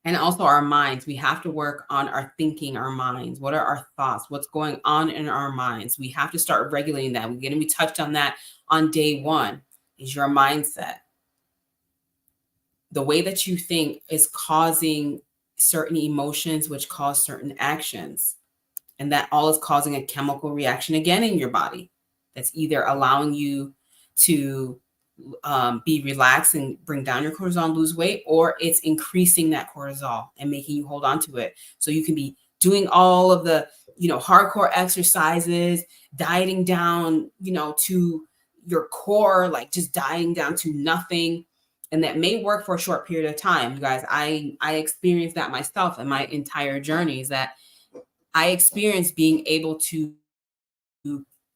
And also our minds. We have to work on our thinking, our minds. What are our thoughts? What's going on in our minds? We have to start regulating that. We touched on that on day one, is your mindset. The way that you think is causing certain emotions, which cause certain actions. And that all is causing a chemical reaction again in your body. That's either allowing you to be relaxed and bring down your cortisol and lose weight, or it's increasing that cortisol and making you hold on to it. So you can be doing all of the, hardcore exercises, dieting down, to your core, like just dieting down to nothing. And that may work for a short period of time. You guys, I experienced that myself in my entire journey, is that I experienced being able to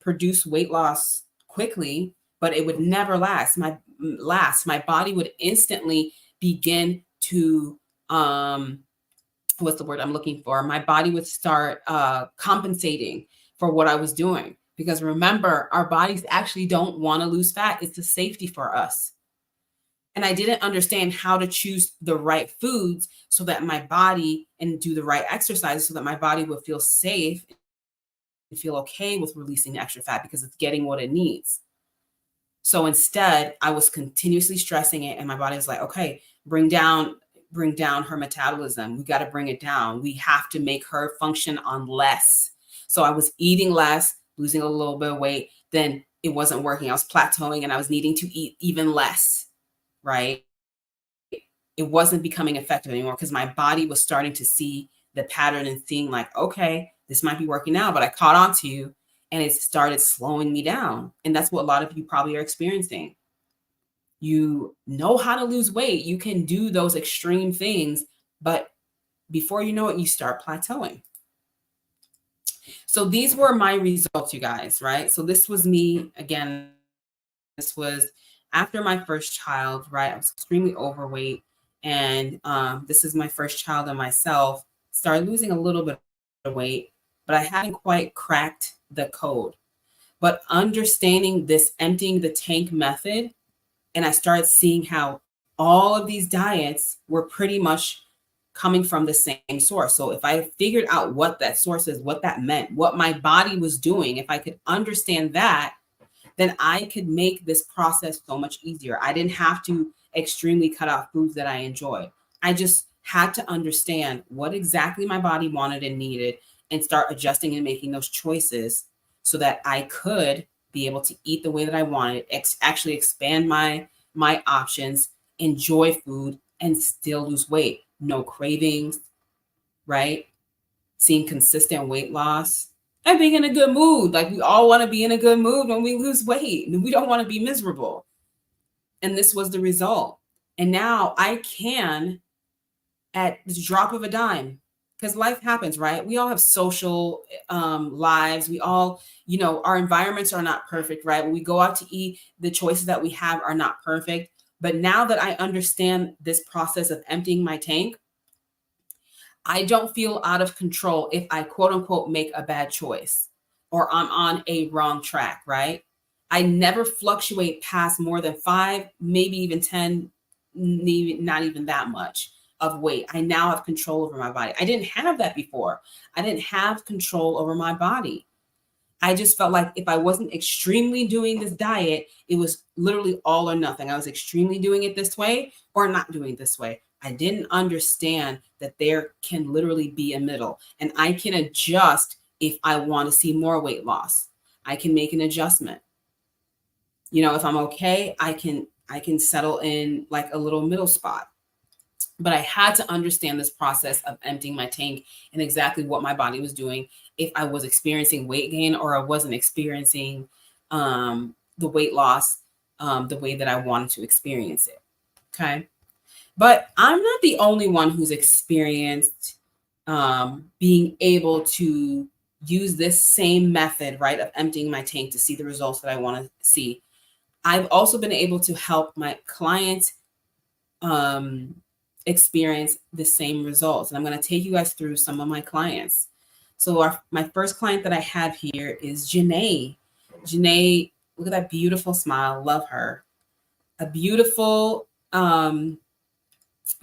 produce weight loss quickly, but it would never last. My body would instantly begin to what's the word I'm looking for? My body would start compensating for what I was doing. Because remember, our bodies actually don't want to lose fat. It's a safety for us. And I didn't understand how to choose the right foods so that my body and do the right exercises so that my body would feel safe and feel okay with releasing the extra fat because it's getting what it needs. So instead, I was continuously stressing it, and my body was like, okay, bring down her metabolism. We got to bring it down. We have to make her function on less. So I was eating less, losing a little bit of weight. Then it wasn't working. I was plateauing and I was needing to eat even less, right? It wasn't becoming effective anymore because my body was starting to see the pattern and seeing like, okay, this might be working now, but I caught on to you and it started slowing me down. And that's what a lot of you probably are experiencing. You know how to lose weight. You can do those extreme things, but before you know it, you start plateauing. So these were my results, you guys, right? So this was me again. This was after my first child, right? I was extremely overweight. And this is my first child and myself. Started losing a little bit of weight, but I hadn't quite cracked the code. But understanding this emptying the tank method, and I started seeing how all of these diets were pretty much coming from the same source. So if I figured out what that source is, what that meant, what my body was doing, if I could understand that, then I could make this process so much easier. I didn't have to extremely cut out foods that I enjoyed. I just had to understand what exactly my body wanted and needed and start adjusting and making those choices so that I could be able to eat the way that I wanted, actually expand my options, enjoy food, and still lose weight. No cravings, right? Seeing consistent weight loss and being in a good mood. Like we all want to be in a good mood when we lose weight. We don't want to be miserable. And this was the result. And now I can, at the drop of a dime, because life happens, right? We all have social lives. We all, our environments are not perfect, right? When we go out to eat, the choices that we have are not perfect. But now that I understand this process of emptying my tank, I don't feel out of control if I quote unquote make a bad choice or I'm on a wrong track, right? I never fluctuate past more than 5, maybe even 10, not even that much of weight. I now have control over my body. I didn't have that before. I didn't have control over my body. I just felt like if I wasn't extremely doing this diet, it was literally all or nothing. I was extremely doing it this way or not doing it this way. I didn't understand that there can literally be a middle, and I can adjust if I want to see more weight loss. I can make an adjustment. If I'm okay, I can settle in like a little middle spot. But I had to understand this process of emptying my tank and exactly what my body was doing, if I was experiencing weight gain or I wasn't experiencing the weight loss the way that I wanted to experience it. Okay. But I'm not the only one who's experienced being able to use this same method, right, of emptying my tank to see the results that I want to see. I've also been able to help my clients experience the same results. And I'm going to take you guys through some of my clients. So my first client that I have here is Janae. Janae, look at that beautiful smile. Love her. A beautiful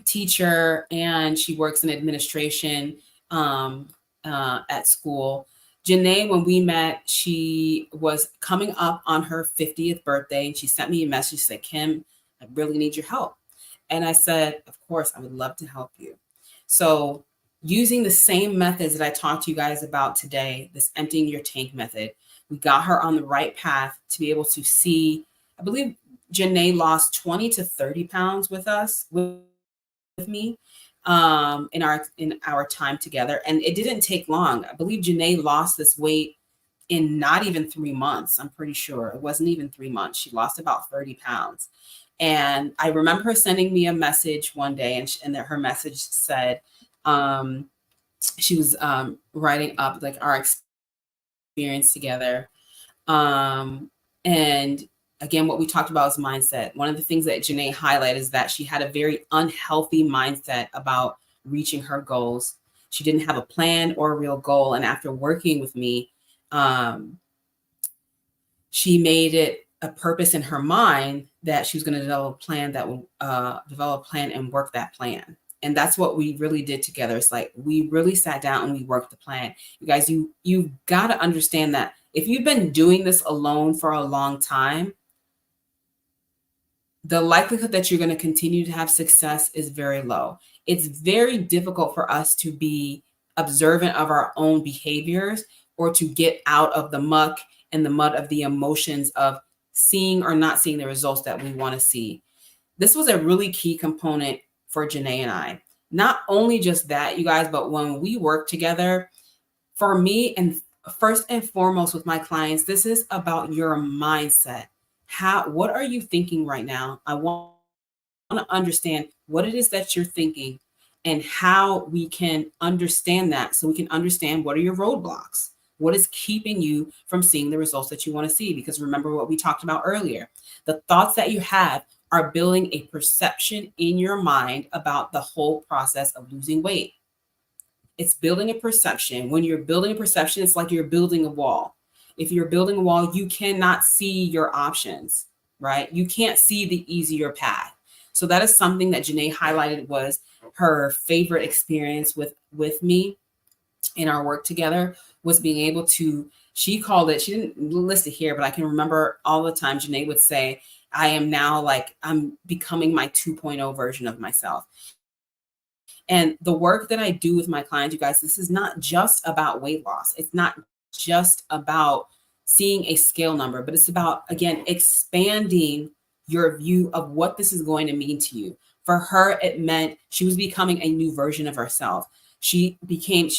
teacher, and she works in administration at school. Janae, when we met, she was coming up on her 50th birthday, and she sent me a message. She said, Kim, I really need your help. And I said, of course, I would love to help you. So using the same methods that I talked to you guys about today, this emptying your tank method, we got her on the right path to be able to see, I believe Janae lost 20 to 30 pounds with us, with me, in our time together. And it didn't take long. I believe Janae lost this weight in not even 3 months. I'm pretty sure it wasn't even 3 months. She lost about 30 pounds. And I remember her sending me a message one day, and her message said, she was writing up like our experience together. And again, what we talked about is mindset. One of the things that Janae highlighted is that she had a very unhealthy mindset about reaching her goals. She didn't have a plan or a real goal. And after working with me, she made it a purpose in her mind that she was going to develop a plan that will develop a plan and work that plan. And that's what we really did together. It's like we really sat down and we worked the plan. You guys, you've got to understand that if you've been doing this alone for a long time, the likelihood that you're going to continue to have success is very low. It's very difficult for us to be observant of our own behaviors or to get out of the muck and the mud of the emotions of seeing or not seeing the results that we want to see. This was a really key component for Janae and I. Not only just that, you guys, but when we work together, for me, and first and foremost with my clients, this is about your mindset. What are you thinking right now? I want to understand what it is that you're thinking and how we can understand that, so we can understand what are your roadblocks. What is keeping you from seeing the results that you want to see? Because remember what we talked about earlier. The thoughts that you have are building a perception in your mind about the whole process of losing weight. It's building a perception. When you're building a perception, it's like you're building a wall. If you're building a wall, you cannot see your options, right? You can't see the easier path. So that is something that Janae highlighted was her favorite experience with me in our work together, was being able to, she called it, she didn't list it here, but I can remember all the time Janae would say, I am now like, I'm becoming my 2.0 version of myself. And the work that I do with my clients, you guys, this is not just about weight loss. It's not just about seeing a scale number, but it's about, again, expanding your view of what this is going to mean to you. For her, it meant she was becoming a new version of herself. She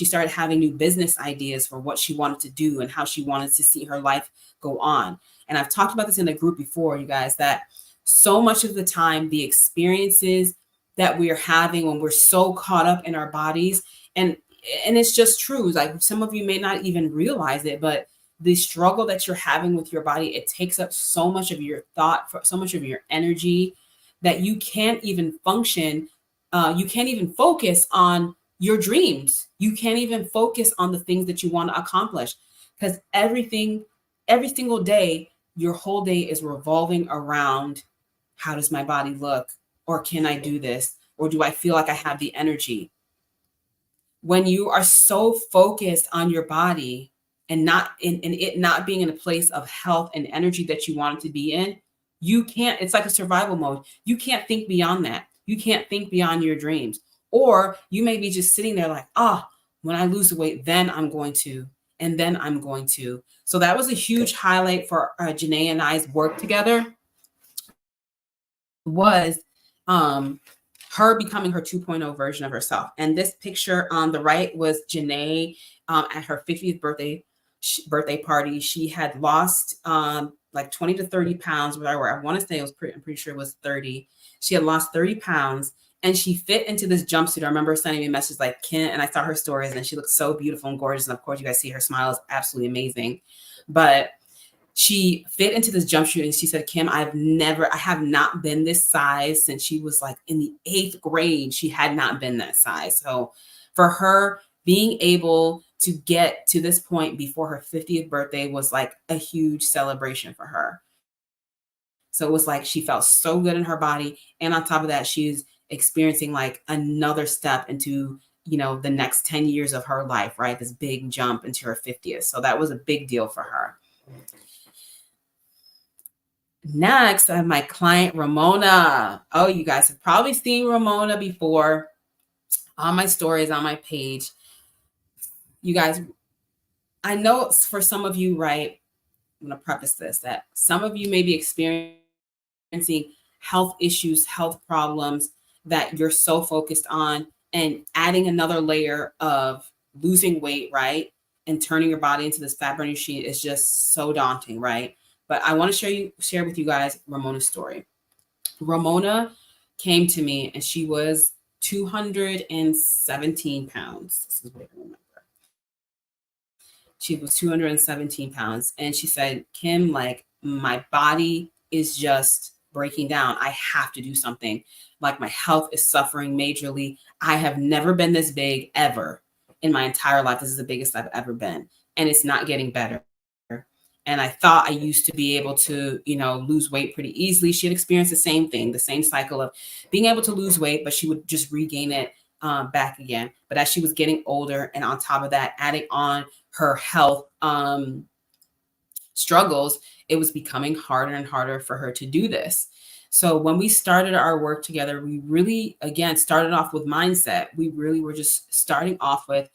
started having new business ideas for what she wanted to do and how she wanted to see her life go on. And I've talked about this in a group before, you guys, that so much of the time, the experiences that we are having when we're so caught up in our bodies, and it's just true. Like some of you may not even realize it, but the struggle that you're having with your body, it takes up so much of your thought, so much of your energy, that you can't even function. You can't even focus on your dreams. You can't even focus on the things that you want to accomplish, because every single day, your whole day is revolving around, how does my body look? Or can I do this? Or do I feel like I have the energy? When you are so focused on your body and not in it not being in a place of health and energy that you want it to be in, you can't, it's like a survival mode. You can't think beyond that. You can't think beyond your dreams. Or you may be just sitting there like, when I lose the weight, then I'm going to, and then I'm going to. So that was a huge highlight for Janae and I's work together, was her becoming her 2.0 version of herself. And this picture on the right was Janae at her 50th birthday party. She had lost like 20 to 30 pounds, whatever. I want to say I'm pretty sure it was 30. She had lost 30 pounds and she fit into this jumpsuit. I remember sending me a message like, Kim, and I saw her stories and she looked so beautiful and gorgeous. And of course, you guys see her smile is absolutely amazing. But she fit into this jumpsuit and she said, Kim, I have not been this size since she was like in the 8th grade. She had not been that size. So for her, being able to get to this point before her 50th birthday was like a huge celebration for her. So it was like she felt so good in her body. And on top of that, she's experiencing like another step into, the next 10 years of her life, right? This big jump into her 50th. So that was a big deal for her. Next, I have my client, Ramona. Oh, you guys have probably seen Ramona before on my stories, on my page. You guys, I know for some of you, right, I'm going to preface this, that some of you may be experiencing health issues, health problems that you're so focused on, and adding another layer of losing weight, right, and turning your body into this fat burning machine is just so daunting, right? But I want to share with you guys Ramona's story. Ramona came to me and she was 217 pounds. This is what I remember. She was 217 pounds. And she said, Kim, like my body is just breaking down. I have to do something. Like my health is suffering majorly. I have never been this big ever in my entire life. This is the biggest I've ever been, and it's not getting better. And I thought I used to be able to, lose weight pretty easily. She had experienced the same thing, the same cycle of being able to lose weight, but she would just regain it back again. But as she was getting older, and on top of that, adding on her health struggles, it was becoming harder and harder for her to do this. So when we started our work together, we really, again, started off with mindset. We really were just starting off with,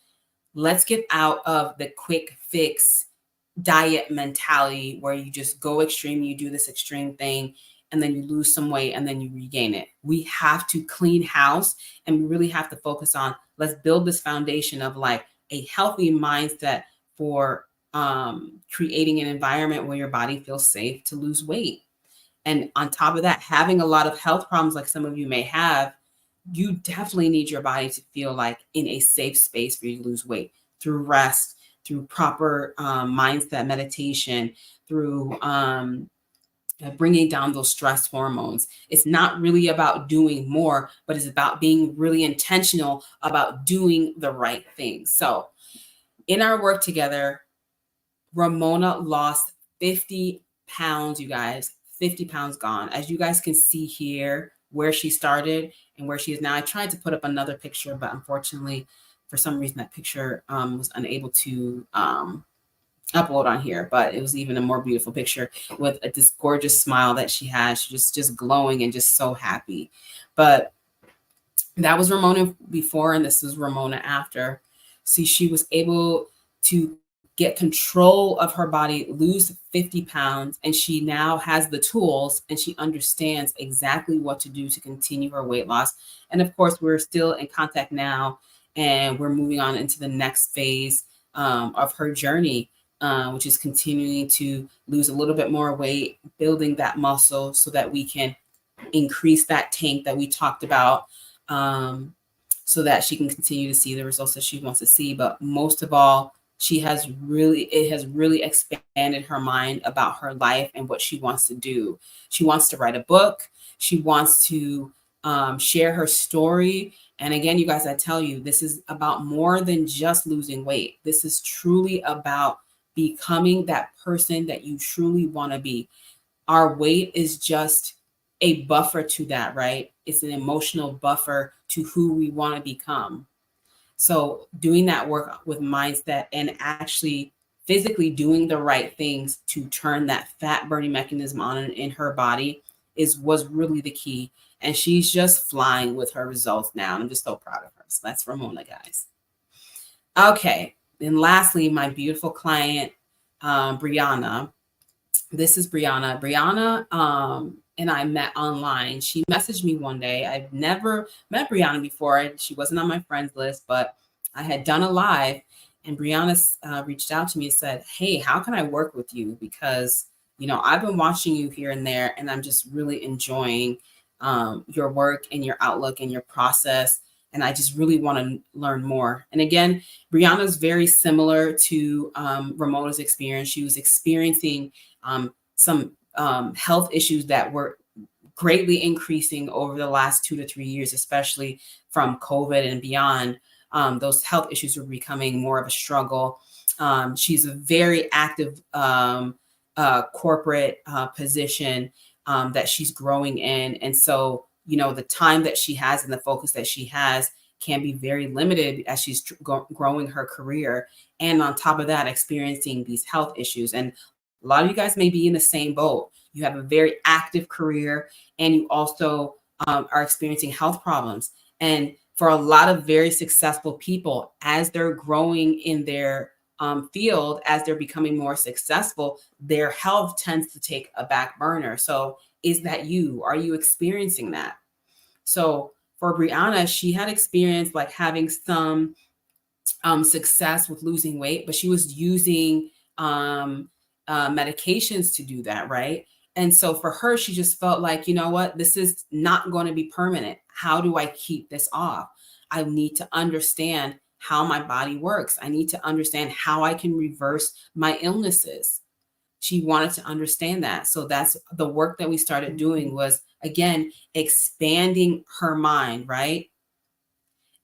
let's get out of the quick fix diet mentality where you just go extreme, you do this extreme thing, and then you lose some weight and then you regain it. We have to clean house, and we really have to focus on, let's build this foundation of like a healthy mindset for creating an environment where your body feels safe to lose weight. And on top of that, having a lot of health problems like some of you may have, you definitely need your body to feel like in a safe space for you to lose weight through rest, through proper mindset meditation, through bringing down those stress hormones. It's not really about doing more, but it's about being really intentional about doing the right thing. So in our work together, Ramona lost 50 pounds, you guys, 50 pounds gone. As you guys can see here, where she started and where she is now. I tried to put up another picture, but unfortunately, for some reason, that picture was unable to upload on here. But it was even a more beautiful picture with this gorgeous smile that she has. She's just glowing and just so happy. But that was Ramona before, and this is Ramona after. See, she was able to get control of her body, lose 50 pounds, and she now has the tools and she understands exactly what to do to continue her weight loss. And of course, we're still in contact now, and we're moving on into the next phase of her journey, which is continuing to lose a little bit more weight, building that muscle so that we can increase that tank that we talked about, so that she can continue to see the results that she wants to see. But most of all, it has really expanded her mind about her life and what she wants to do. She wants to write a book. She wants to share her story. And again, you guys, I tell you, this is about more than just losing weight. This is truly about becoming that person that you truly want to be. Our weight is just a buffer to that, right? It's an emotional buffer to who we want to become. So doing that work with mindset and actually physically doing the right things to turn that fat burning mechanism on in her body was really the key. And she's just flying with her results now. I'm just so proud of her. So that's Ramona, guys. Okay. And lastly, my beautiful client, Brianna. This is Brianna. Brianna and I met online. She messaged me one day. I've never met Brianna before. She wasn't on my friends list, but I had done a live, and Brianna reached out to me and said, "Hey, how can I work with you? Because, I've been watching you here and there, and I'm just really enjoying your work and your outlook and your process. And I just really want to learn more." And again, Brianna's very similar to Ramona's experience. She was experiencing some health issues that were greatly increasing over the last 2 to 3 years, especially from COVID and beyond. Those health issues were becoming more of a struggle. She's a very active corporate position that she's growing in. And so, the time that she has and the focus that she has can be very limited as she's growing her career. And on top of that, experiencing these health issues. And a lot of you guys may be in the same boat. You have a very active career, and you also are experiencing health problems. And for a lot of very successful people, as they're growing in their field, as they're becoming more successful, their health tends to take a back burner. So is that you? Are you experiencing that? So for Brianna, she had experienced like having some success with losing weight, but she was using medications to do that, right? And so for her, she just felt like, what, this is not going to be permanent. How do I keep this off? I need to understand how my body works. I need to understand how I can reverse my illnesses. She wanted to understand that. So that's the work that we started doing, was, again, expanding her mind, right?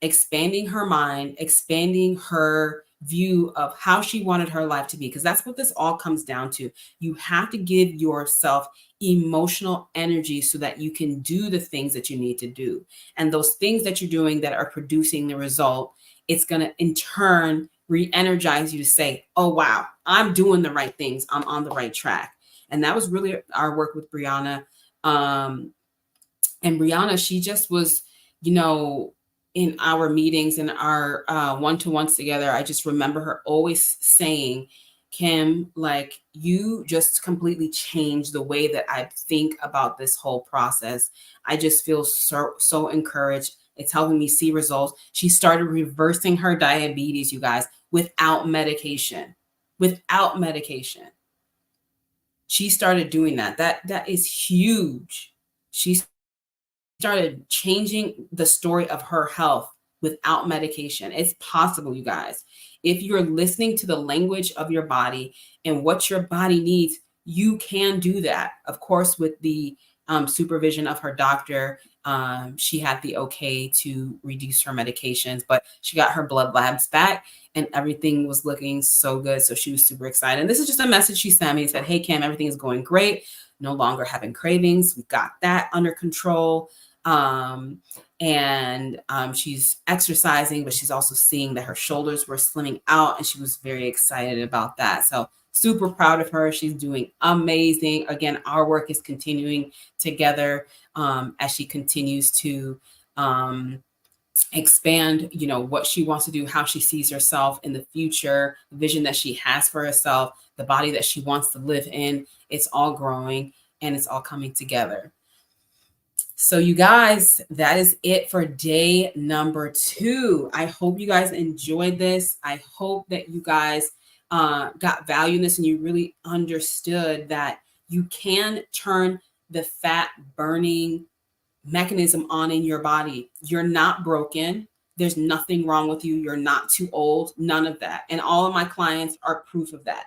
Expanding her mind, expanding her view of how she wanted her life to be, because that's what this all comes down to. You have to give yourself emotional energy so that you can do the things that you need to do. And those things that you're doing that are producing the result, it's going to in turn re-energize you to say, oh, wow, I'm doing the right things. I'm on the right track. And that was really our work with Brianna. And Brianna, she just was, you know, in our meetings and our one-to-ones together, I just remember her always saying, Kim, like, you just completely changed the way that I think about this whole process. I just feel so encouraged. It's helping me see results. She started reversing her diabetes, you guys, without medication. Without medication. She started doing that. That is huge. She started changing the story of her health without medication. It's possible, you guys. If you're listening to the language of your body and what your body needs, you can do that. Of course, with the supervision of her doctor, she had the okay to reduce her medications, but she got her blood labs back and everything was looking so good. So she was super excited. And this is just a message she sent me. Said, hey, Kim, everything is going great. No longer having cravings. We got that under control. She's exercising, but she's also seeing that her shoulders were slimming out, and she was very excited about that. So super proud of her. She's doing amazing. Again, our work is continuing together as she continues to expand, you know, what she wants to do, how she sees herself in the future, the vision that she has for herself, the body that she wants to live in. It's all growing and it's all coming together. So you guys, that is it for day number 2. I hope you guys enjoyed this. I hope that you guys got value in this and you really understood that you can turn the fat burning mechanism on in your body. You're not broken. There's nothing wrong with you. You're not too old. None of that. And all of my clients are proof of that.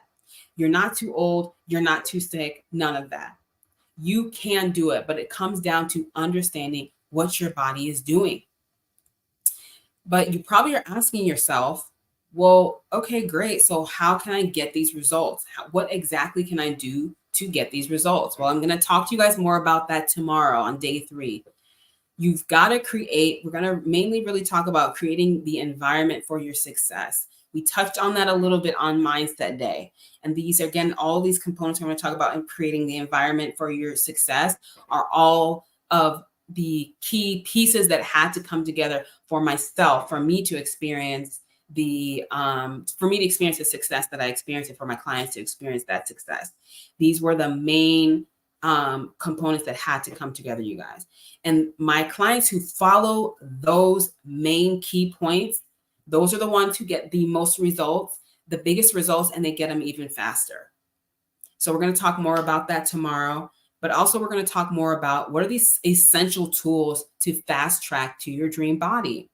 You're not too old. You're not too sick. None of that. You can do it, but it comes down to understanding what your body is doing. But you probably are asking yourself, well, okay, great. So how can I get these results? What exactly can I do to get these results? Well, I'm going to talk to you guys more about that tomorrow on day 3. You've got to create, we're going to mainly really talk about creating the environment for your success. We touched on that a little bit on Mindset Day. And these, again, all these components we're going to talk about in creating the environment for your success are all of the key pieces that had to come together for myself, for me to experience the success that I experienced, and for my clients to experience that success. These were the main components that had to come together, you guys. And my clients who follow those main key points, those are the ones who get the most results, the biggest results, and they get them even faster. So we're going to talk more about that tomorrow, but also we're going to talk more about what are these essential tools to fast track to your dream body.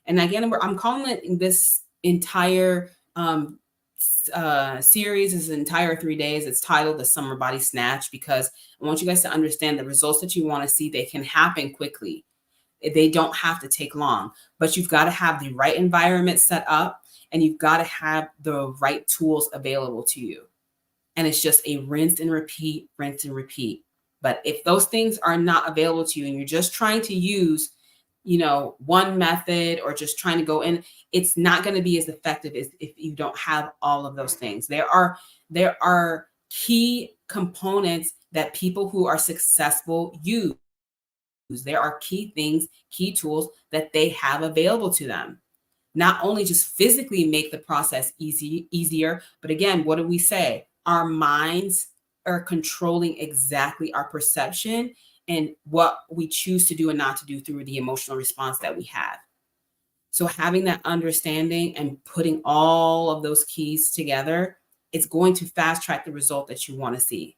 And again, I'm calling it this entire series, this entire 3 days. It's titled the Summer Body Snatch, because I want you guys to understand the results that you want to see, they can happen quickly. They don't have to take long, but you've got to have the right environment set up and you've got to have the right tools available to you. And it's just a rinse and repeat, rinse and repeat. But if those things are not available to you and you're just trying to use, you know, one method or just trying to go in, it's not going to be as effective as if you don't have all of those things. There are key components that people who are successful use. There are key things, key tools that they have available to them. Not only just physically make the process easier, but again, what do we say? Our minds are controlling exactly our perception and what we choose to do and not to do through the emotional response that we have. So having that understanding and putting all of those keys together, it's going to fast track the result that you want to see.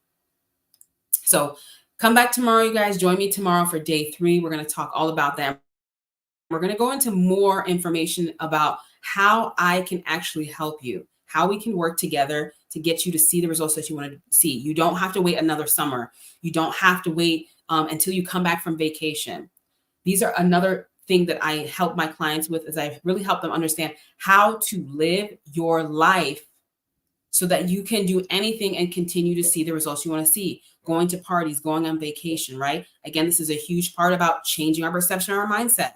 So come back tomorrow, you guys. Join me tomorrow for day 3. We're going to talk all about that. We're going to go into more information about how I can actually help you, how we can work together to get you to see the results that you want to see. You don't have to wait another summer. You don't have to wait until you come back from vacation. These are another thing that I help my clients with, is I really help them understand how to live your life so that you can do anything and continue to see the results you want to see. Going to parties, going on vacation, right? Again, this is a huge part about changing our perception, our mindset.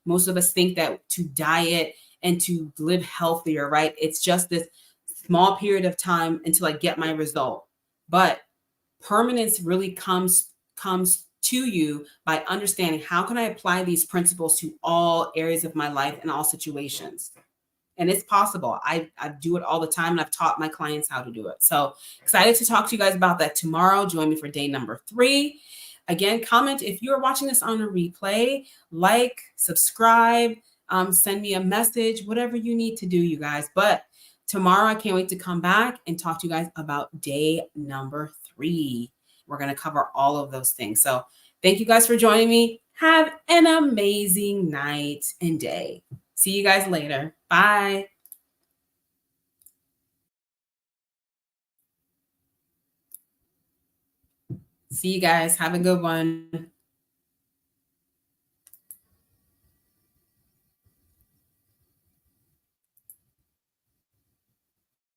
Most of us think that to diet and to live healthier, right? It's just this small period of time until I get my result. But permanence really comes to you by understanding, how can I apply these principles to all areas of my life and all situations? And it's possible. I do it all the time, and I've taught my clients how to do it. So excited to talk to you guys about that tomorrow. Join me for day number 3. Again, comment if you're watching this on a replay, like, subscribe, send me a message, whatever you need to do, you guys. But tomorrow, I can't wait to come back and talk to you guys about day number 3. We're going to cover all of those things. So thank you guys for joining me. Have an amazing night and day. See you guys later. Bye. See you guys. Have a good one.